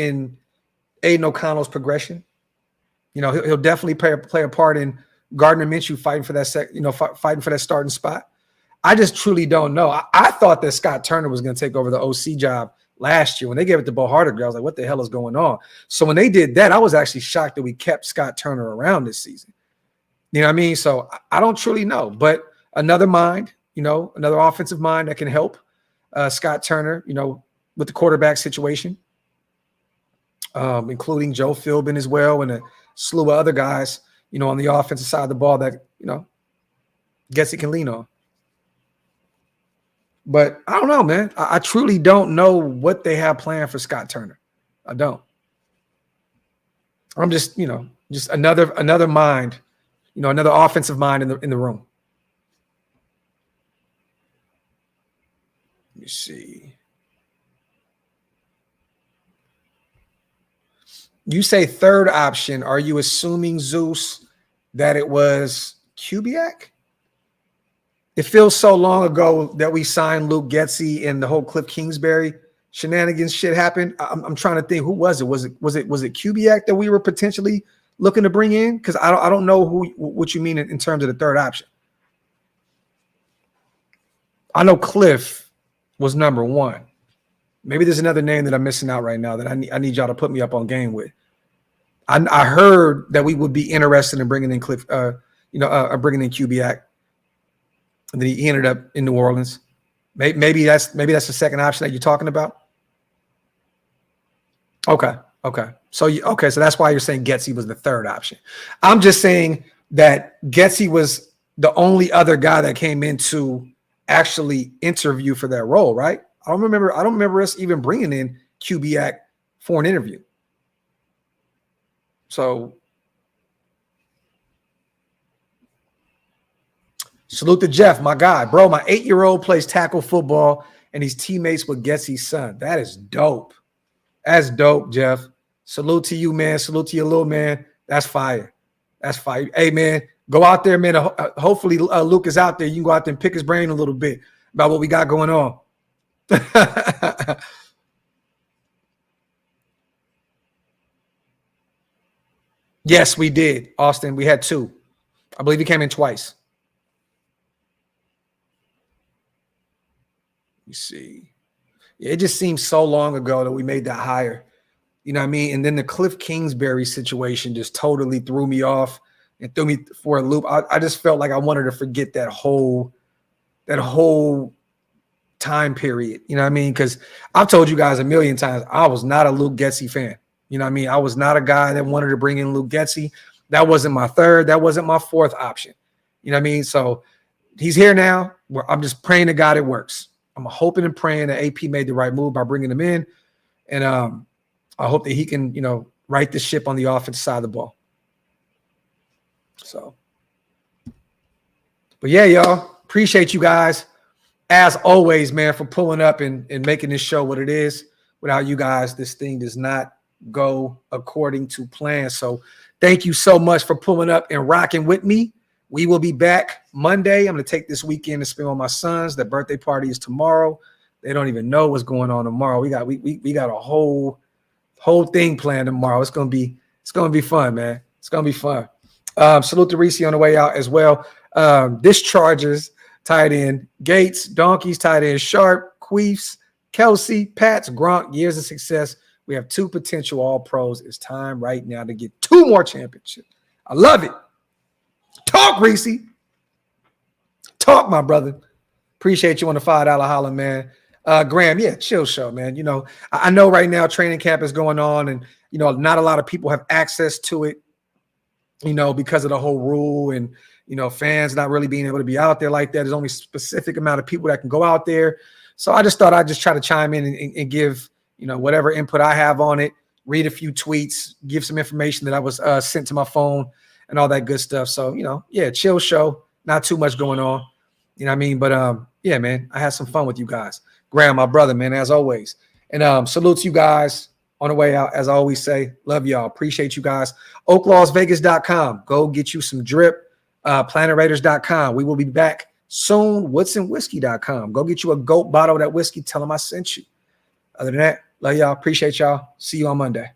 Aiden O'Connell's progression. He'll definitely play a part in Gardner Minshew fighting for that fighting for that starting spot. I just truly don't know. I thought that Scott Turner was going to take over the OC job last year. When they gave it to Bo Harder, I was like, what the hell is going on? So when they did that, I was actually shocked that we kept Scott Turner around this season. You know what I mean? So I don't truly know, but another mind, another offensive mind that can help Scott Turner, with the quarterback situation, including Joe Philbin as well, and a slew of other guys, on the offensive side of the ball that, Getsy can lean on. But I don't know, man. I truly don't know what they have planned for Scott Turner. I don't. I'm just, just another mind, another offensive mind in the room. Let me see. You say third option. Are you assuming, Zeus, that it was Kubiak? It feels so long ago that we signed Luke Getsy and the whole Cliff Kingsbury shenanigans shit happened. I'm trying to think, who was it? Was it Kubiak that we were potentially looking to bring in? Because I don't know what you mean in terms of the third option. I know Cliff was number one. Maybe there's another name that I'm missing out right now that I need y'all to put me up on game with. I heard that we would be interested in bringing in Cliff, bringing in Kubiak. And then he ended up in New Orleans. Maybe that's the second option that you're talking about. Okay. So that's why you're saying Getsy was the third option. I'm just saying that Getsy was the only other guy that came in to actually interview for that role, right? I don't remember us even bringing in Kubiak for an interview. So salute to Jeff, my guy. Bro, my 8-year-old plays tackle football and he's teammates with Getsy's son. That is dope. That's dope, Jeff. Salute to you, man. Salute to your little man. That's fire. That's fire. Hey, man, go out there, man. Hopefully Luke is out there. You can go out there and pick his brain a little bit about what we got going on. Yes, we did. Austin, we had 2. I believe he came in twice. Let me see. Yeah, it just seems so long ago that we made that hire. You know what I mean? And then the Cliff Kingsbury situation just totally threw me off and threw me for a loop. I just felt like I wanted to forget that whole time period. You know what I mean? Because I've told you guys a million times, I was not a Luke Getsy fan. You know what I mean? I was not a guy that wanted to bring in Luke Getsy. That wasn't my third. That wasn't my fourth option. You know what I mean? So he's here now. I'm just praying to God it works. I'm hoping and praying that AP made the right move by bringing him in. And I hope that he can, right the ship on the offensive side of the ball. So, but yeah, y'all, appreciate you guys. As always, man, for pulling up and making this show what it is. Without you guys, this thing does not go according to plan. So thank you so much for pulling up and rocking with me. We will be back Monday. I'm going to take this weekend to spend with my sons. Their birthday party is tomorrow. They don't even know what's going on tomorrow. We got a whole thing planned tomorrow. It's going to be fun, man. It's going to be fun. Salute to Reese on the way out as well. Discharges, tight end, Gates, Donkeys, tight end, Sharp, Queefs, Kelsey, Pats, Gronk, years of success. We have 2 potential all-pros. It's time right now to get 2 more championships. I love it. Talk, Reese. Talk, my brother. Appreciate you on the $5 holler, man. Graham, yeah, chill show, man. I know right now training camp is going on, and not a lot of people have access to it, because of the whole rule and fans not really being able to be out there like that. There's only a specific amount of people that can go out there. So I just thought I'd just try to chime in and give whatever input I have on it, read a few tweets, give some information that I was sent to my phone and all that good stuff. So, yeah, chill show, not too much going on. You know what I mean? But yeah, man, I had some fun with you guys. Graham, my brother, man, as always. And salute to you guys on the way out. As I always say, love y'all. Appreciate you guys. OakLosVegas.com. Go get you some drip. PlanetRaiders.com. We will be back soon. WoodsonWhiskey.com. Go get you a GOAT bottle of that whiskey. Tell them I sent you. Other than that, love y'all. Appreciate y'all. See you on Monday.